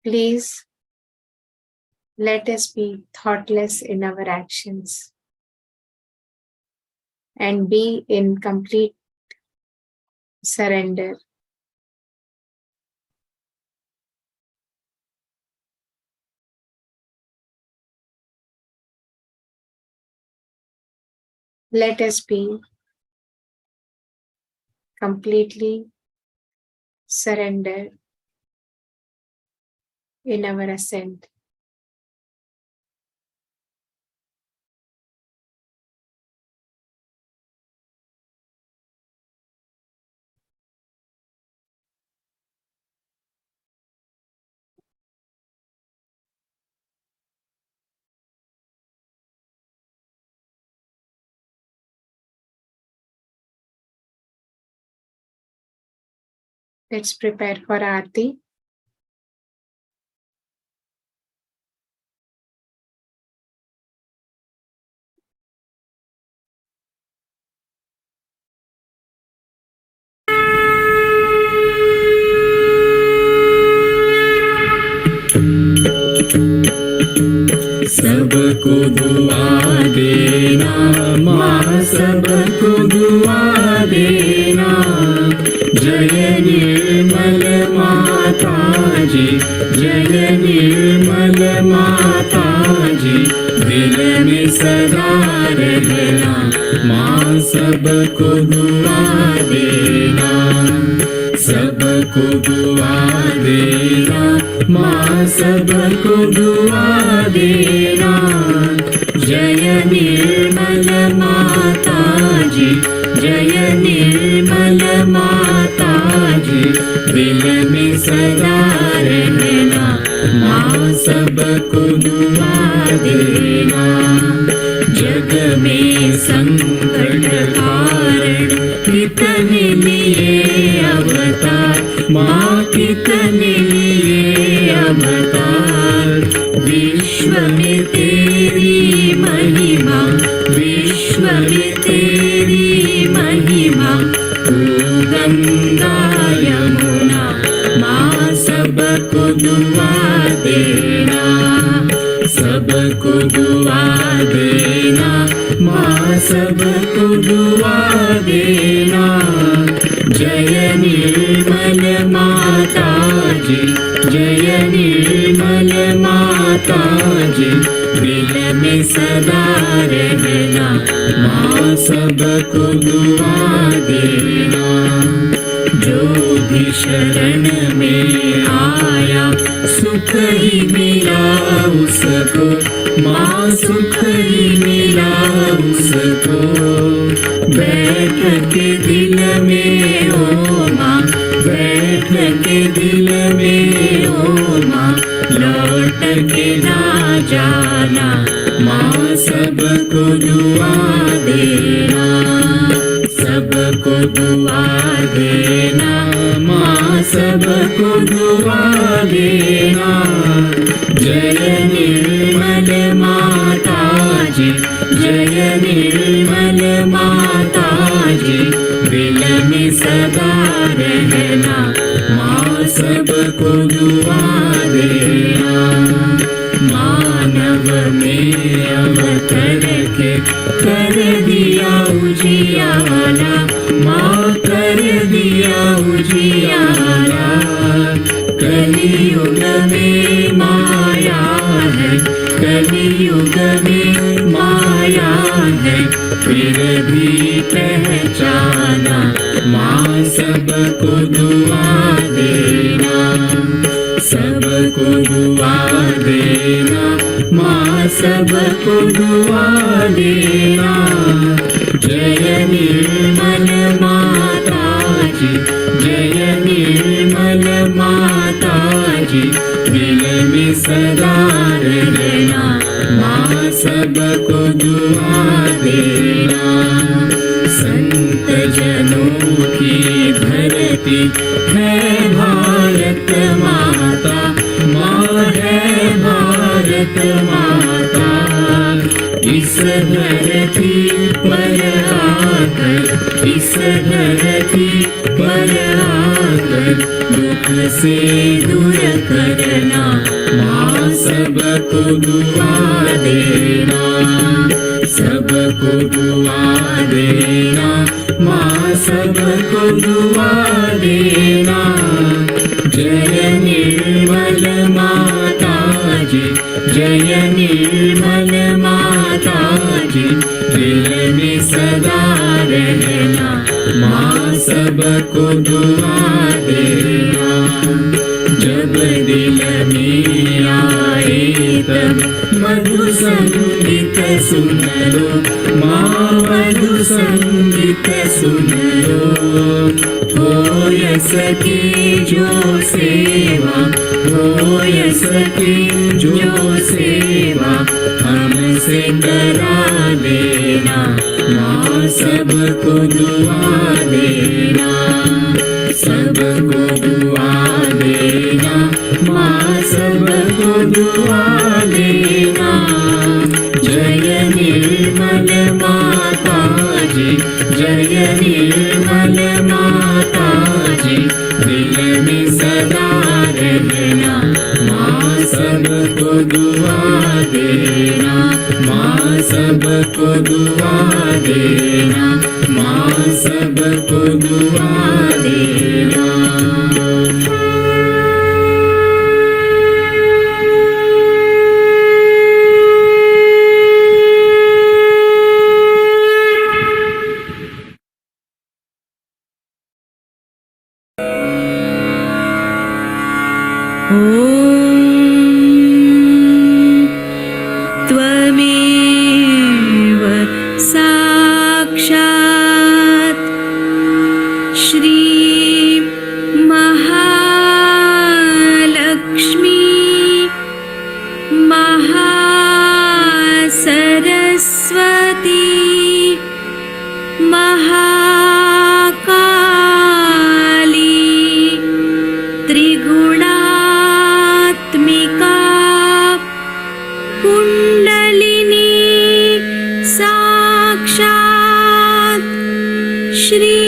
Please let us be thoughtless in our actions and be in complete surrender. Let us be completely surrendered in our ascent. Let's prepare for Aarti. सबको दुआ देना माँ, सबको दुआ देना। जय निर्मल माता जी, जय निर्मल माता जी। दिल में सदा रहना माँ, सबको दुआ देना, सबको दुआ देना माँ, सबको दुआ देना। जय निर्मल माता जी, जय निर्मल माता जी। दिल में सदा रहना माँ, सबको दुआ देना। जग में संकट कारण कितने लिए अवतार माँ, कितने लिए अवतार। विश्व में तेरी महिमा, विश्व में तेरी महिमा। तू गंगा यमुना माँ, सबको दुआ देना, सबको दुआ देना माँ, सबको दुआ देना। जय निर्मल माता जी, जय निर्मल माता जी। दिल में सदा रहना माँ, सबको दुआ देना। जो भी शरण में आया सुख ही मिला उसको माँ, सुख ही मिला उसको। बैठ के दिल में ओ माँ, बैठ के दिल में ओ माँ। लौट के ना जाना माँ, सबको दुआ देना, सबको दुआ देना माँ, सबको दुआ देना। जय निर्मल माता जी, जय निर्मल माता जी। दिल में सदा रहना माँ, सबको दुआ देना। मानव में अवतर के कर दिया उजियारा माँ, कर दिया उजियारा। कलियुग में माया है, कलयुग में माया है फिर भी पहचाना, माँ सबको दुआ देना, सबको दुआ देना, माँ सबको दुआ देना। जय निर्मल माता जी, जय निर्मल माता जी, दिल में सदा रहना, माँ सबको दुआ देना। संत जनों की धरती है भारत माता, माँ है भारत माता। इस धरती पर आकर, इस धरती पर आकर दुख से दूर करना, माँ सबको दुआ देना, सबको दुआ देना, माँ सबको दुआ देना। जय निर्मल माता जी, जय निर्मल माता जी, दिल में सदा रहना, माँ सबको दुआ देना। जब दिल में आए तब मधु संगीत सुन लो, माँ मधु संगीत सुन लो। हो सके जो सेवा, हो सके जो सेवा हमसे करा देना, माँ सबको दुआ देना, सबको दुआ देना, माँ सबको दुआ देना। जय निर्मल माता जी, जय निर्मल माता जी, दिल में सदा रहना, माँ सबको दुआ देना, माँ सबको दुआ देना, माँ सबको दुआ देना। त्वमेव साक्षात् श्री महालक्ष्मी महासरस्वती महाकाली त्रिगुणात्मिका कुंडलिनी साक्षात् श्री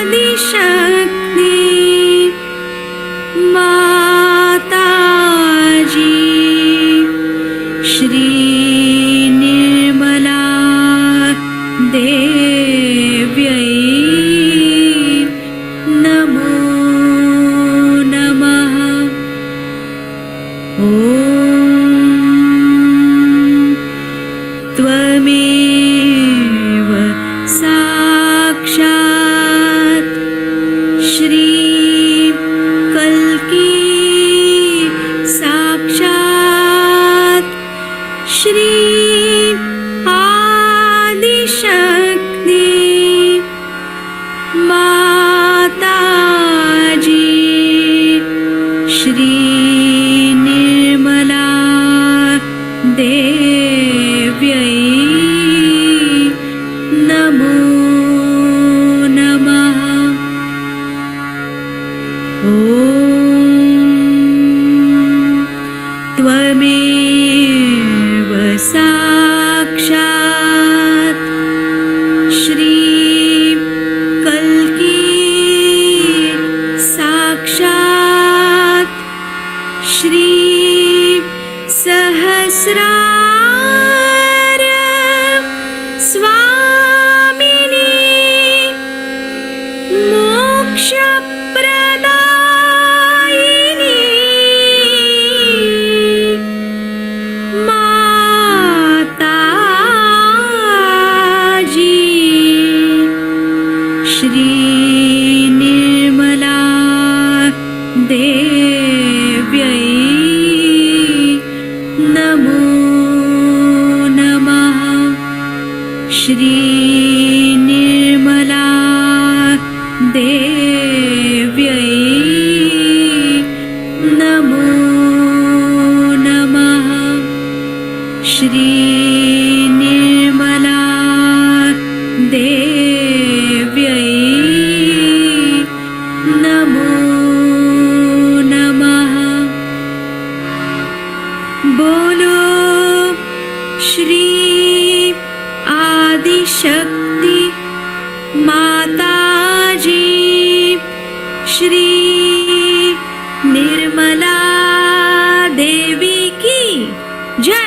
आदिशक्ति माताजी, श्री निर्मला देव्यै नमो नमः। ॐ त्वमेव साक्षात् श्री कल्की साक्षात् श्री आदिशक्ति माताजी, श्री निर्मला देव्यै नमो नमः। ॐ त्वमेव साक्षात् श्री कल्की साक्षात् श्री सहस्रार स्वामिनी मोक्षप्रदायिनी देव्यै नमो नमः श्री निर्मला देव्यै नमो नमः श्री निर्मला देव्यै नमो नमः बोलो श्री आदिशक्ति माताजी श्री निर्मला देवी की जय।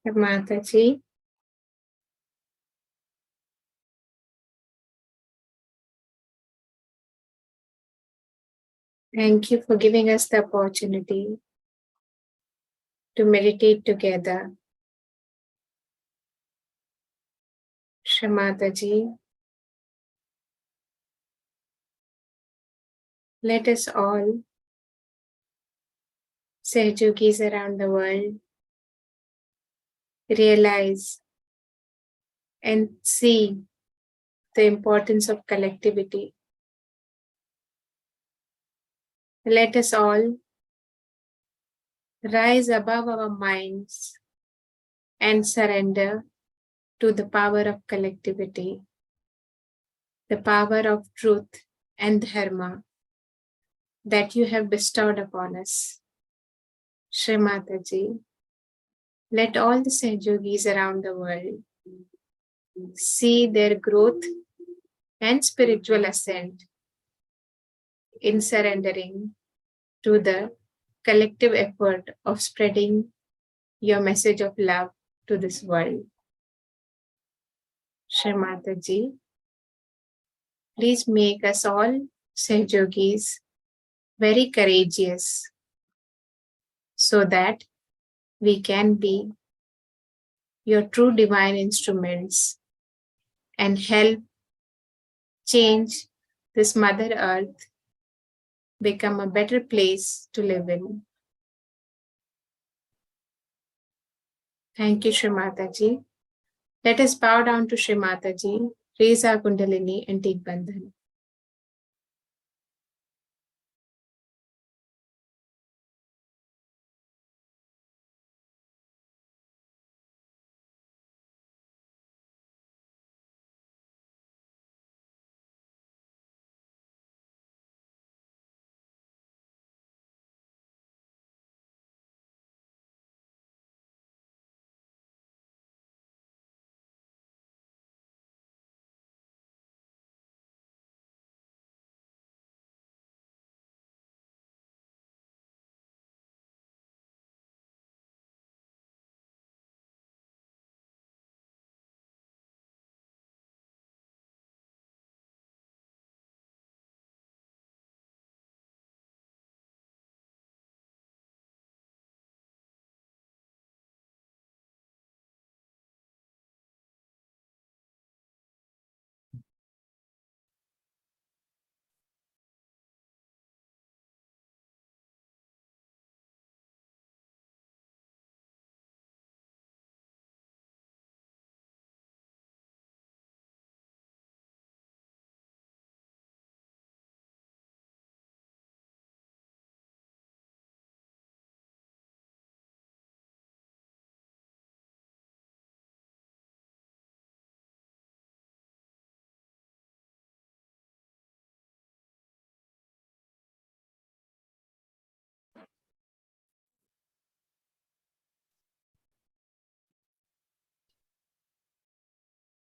Mataji, thank you for giving us the opportunity to meditate together. Shri Mataji, let us all, Sahajis around the world, realize and see the importance of collectivity. Let us all rise above our minds and surrender to the power of collectivity, the power of truth and dharma that you have bestowed upon us. Shri Mataji, let all the Sahajis around the world see their growth and spiritual ascent in surrendering to the collective effort of spreading your message of love to this world. Shri Mataji, please make us all Sahajis very courageous so that we can be your true divine instruments and help change this Mother Earth become a better place to live in. Thank you, Shri Mataji. Let us bow down to Shri Mataji, raise our Kundalini and take Bandhan.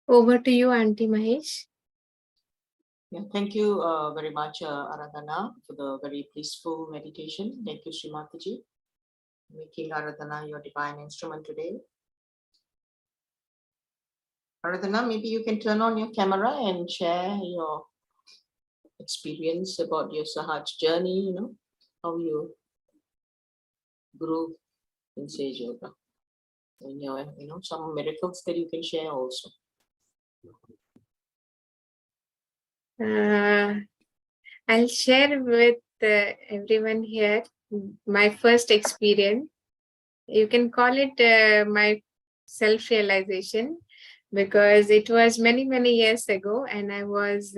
Over to you, Auntie Mahesh. Yeah, thank you very much, Aradhana, for the very peaceful meditation. Thank you, Shri Mataji, making Aradhana your divine instrument today. Aradhana, maybe you can turn on your camera and share your experience about your Sahaj journey, how you grew in Sage Yoga. And your, some miracles that you can share also. I'll share with everyone here my first experience. You can call it my self-realization, because it was many, many years ago, and I was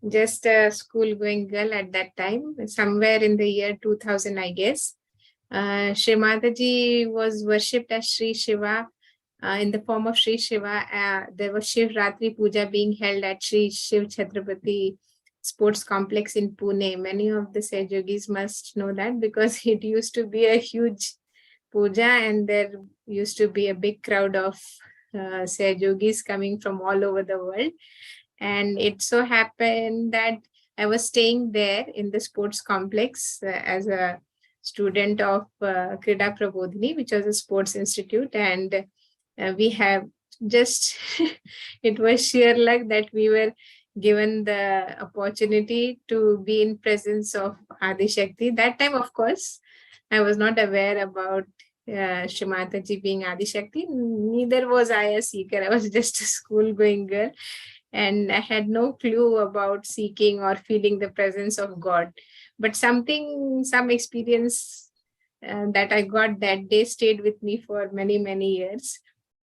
just a school-going girl at that time, somewhere in the year 2000, I guess. Shri Mataji was worshipped as Shri Shiva in the form of Shri Shiva. There was Shiv Ratri Puja being held at Shri Shiv Chhatrapati Sports Complex in Pune. Many of the Sahaja Yogis must know that, because it used to be a huge puja, and there used to be a big crowd of Sahaja Yogis coming from all over the world. And it so happened that I was staying there in the sports complex as a student of Krida Prabodhini, which was a sports institute, and we have just it was sheer luck that we were given the opportunity to be in presence of Adi Shakti. That time, of course, I was not aware about Shri Mataji being Adi Shakti. Neither was I a seeker. I was just a school-going girl, and I had no clue about seeking or feeling the presence of God. But some experience that I got that day stayed with me for many, many years.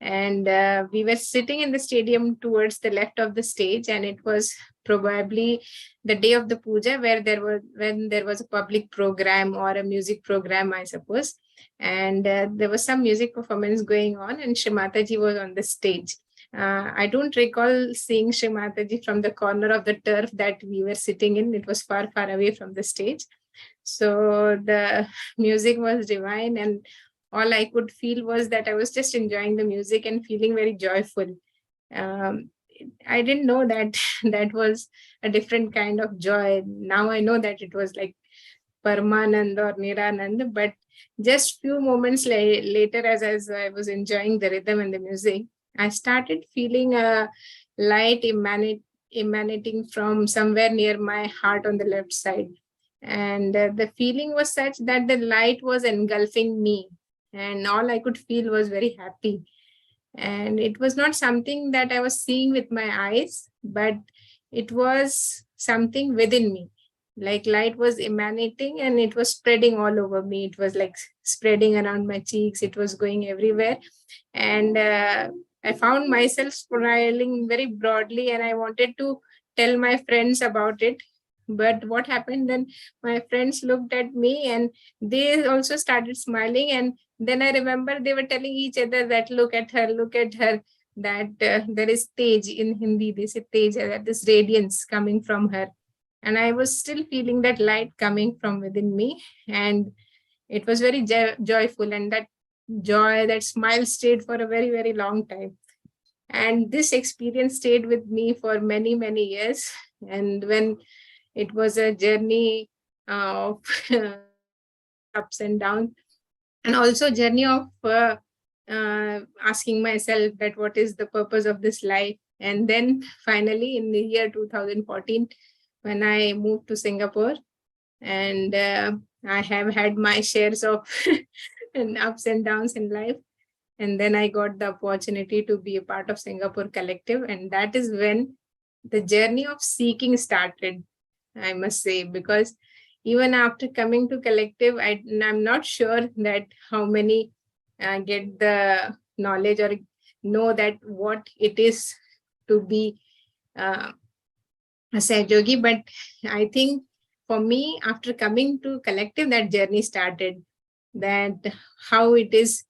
And we were sitting in the stadium towards the left of the stage, and it was probably the day of the puja, when there was a public program or a music program, I suppose. And there was some music performance going on, and Shri Mataji was on the stage. I don't recall seeing Shri Mataji from the corner of the turf that we were sitting in. It was far, far away from the stage. So the music was divine, and all I could feel was that I was just enjoying the music and feeling very joyful. I didn't know that that was a different kind of joy. Now I know that it was like Paramanand or Niranand, but just few moments later, as I was enjoying the rhythm and the music, I started feeling a light emanating from somewhere near my heart on the left side. And the feeling was such that the light was engulfing me, and all I could feel was very happy. And it was not something that I was seeing with my eyes, but it was something within me. Like light was emanating and it was spreading all over me. It was like spreading around my cheeks. It was going everywhere. And I found myself smiling very broadly, and I wanted to tell my friends about it. But what happened then, my friends looked at me and they also started smiling. And then I remember they were telling each other that look at her, that there is tej in Hindi. They say tej, that this radiance coming from her. And I was still feeling that light coming from within me. And it was very joyful. And that joy, that smile stayed for a very, very long time. And this experience stayed with me for many, many years. And when it was a journey of ups and downs, and also journey of asking myself that what is the purpose of this life. And then finally in the year 2014, when I moved to Singapore, and I have had my shares of and ups and downs in life. And then I got the opportunity to be a part of Singapore Collective. And that is when the journey of seeking started, I must say, because even after coming to Collective, I'm not sure that how many get the knowledge or know that what it is to be a Sahaja Yogi. But I think for me, after coming to Collective, that journey started, that how it is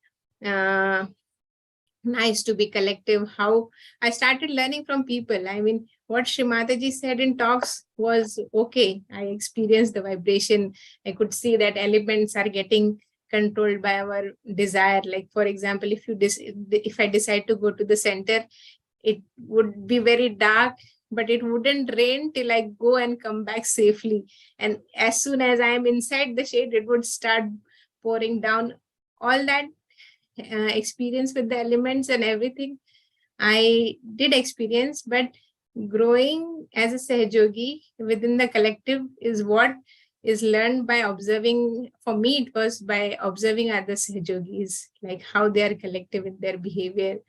nice to be collective, how I started learning from people. I mean, what Shri Mataji said in talks was okay. I experienced the vibration. I could see that elements are getting controlled by our desire. Like, for example, if I decide to go to the center, it would be very dark but it wouldn't rain till I go and come back safely. And as soon as I am inside the shade, it would start pouring down. All that experience with the elements and everything I did experience, but growing as a Sahajogi within the collective is what is learned by observing. For me, it was by observing other Sahajogis, like how they are collective in their behavior,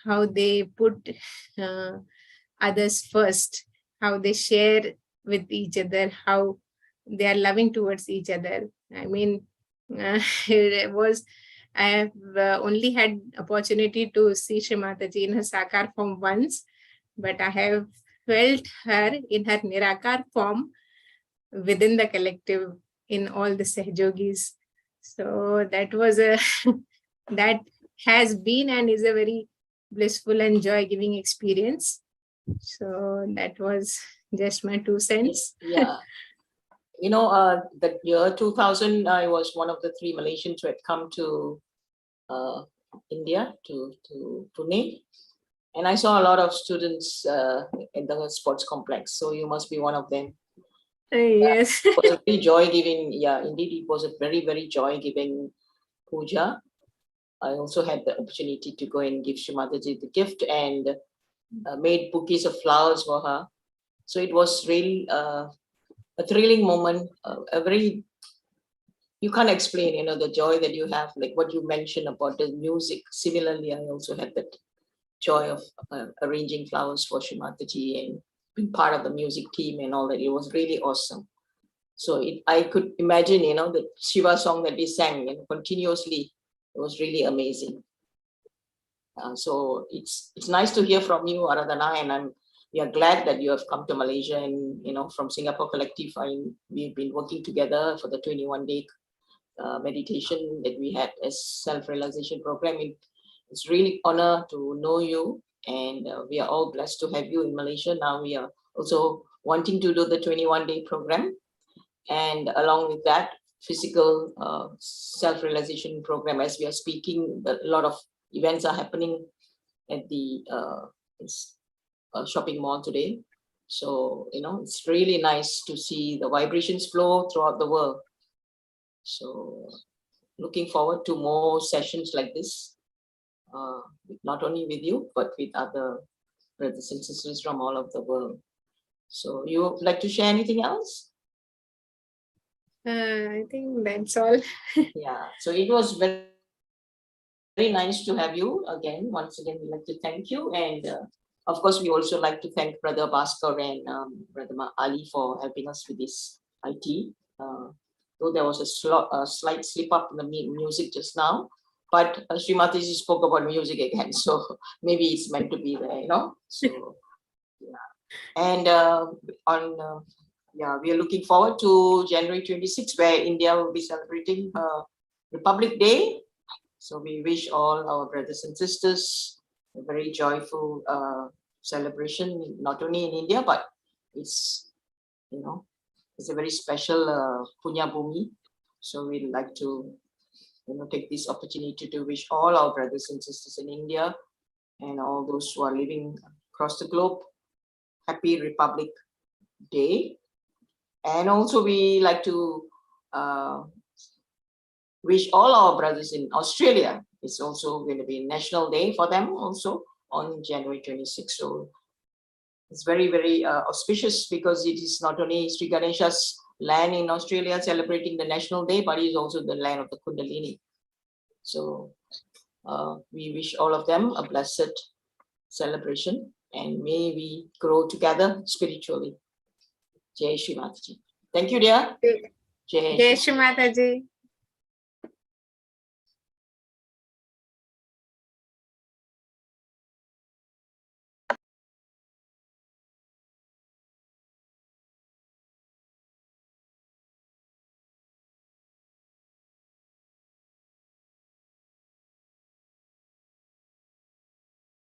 how they put others first, how they share with each other, how they are loving towards each other. I mean, it was, I have only had opportunity to see Shri Mataji in her Sakar form once, but I have felt her in her Nirakar form within the collective in all the Sahajogis. So that was a that has been and is a very blissful and joy-giving experience. So that was just my 2 cents. Yeah. You know, the year 2000, I was one of the 3 Malaysians who had come to India, to Pune. And I saw a lot of students in the sports complex. So you must be one of them. Yes. It was a very joy-giving, yeah, indeed, it was a very, very joy-giving puja. I also had the opportunity to go and give Shri Mataji the gift and made bouquets of flowers for her. So it was really a thrilling moment, a very, you can't explain, you know, the joy that you have, like what you mentioned about the music. Similarly, I also had that joy of arranging flowers for Shri Mataji and being part of the music team and all that. It was really awesome. So I could imagine, you know, the Shiva song that we sang, you know, continuously. It was really amazing. So it's nice to hear from you, Aradhana, and we are glad that you have come to Malaysia, and you know, from Singapore Collective, we've been working together for the 21-day meditation that we had as self-realization program. It's really honor to know you, and we are all blessed to have you in Malaysia. Now we are also wanting to do the 21-day program, and along with that, physical self-realization program. As we are speaking, a lot of events are happening at the shopping mall today. So, you know, it's really nice to see the vibrations flow throughout the world. So looking forward to more sessions like this, not only with you, but with other brothers and sisters from all over the world. So you would like to share anything else? I think that's all. Yeah, so it was very, very nice to have you again. Once again, we'd like to thank you. And of course, we also like to thank Brother Bhaskar and Brother Ali for helping us with this IT. Though there was a slight slip up in the music just now, but Shri Mataji spoke about music again, so maybe it's meant to be there, you know. So yeah, and yeah, we are looking forward to January 26, where India will be celebrating Republic Day. So we wish all our brothers and sisters a very joyful celebration, not only in India, but it's, you know, it's a very special Punya Bhumi. So we'd like to, you know, take this opportunity to wish all our brothers and sisters in India and all those who are living across the globe happy Republic Day. And also we like to wish all our brothers in Australia. It's also going to be National Day for them also on January 26. So it's very, very auspicious, because it is not only Sri Ganesha's land in Australia celebrating the National Day, but it is also the land of the Kundalini. So we wish all of them a blessed celebration, and may we grow together spiritually. Jai Shri Mataji. Thank you, dear. Jai Shri Mataji.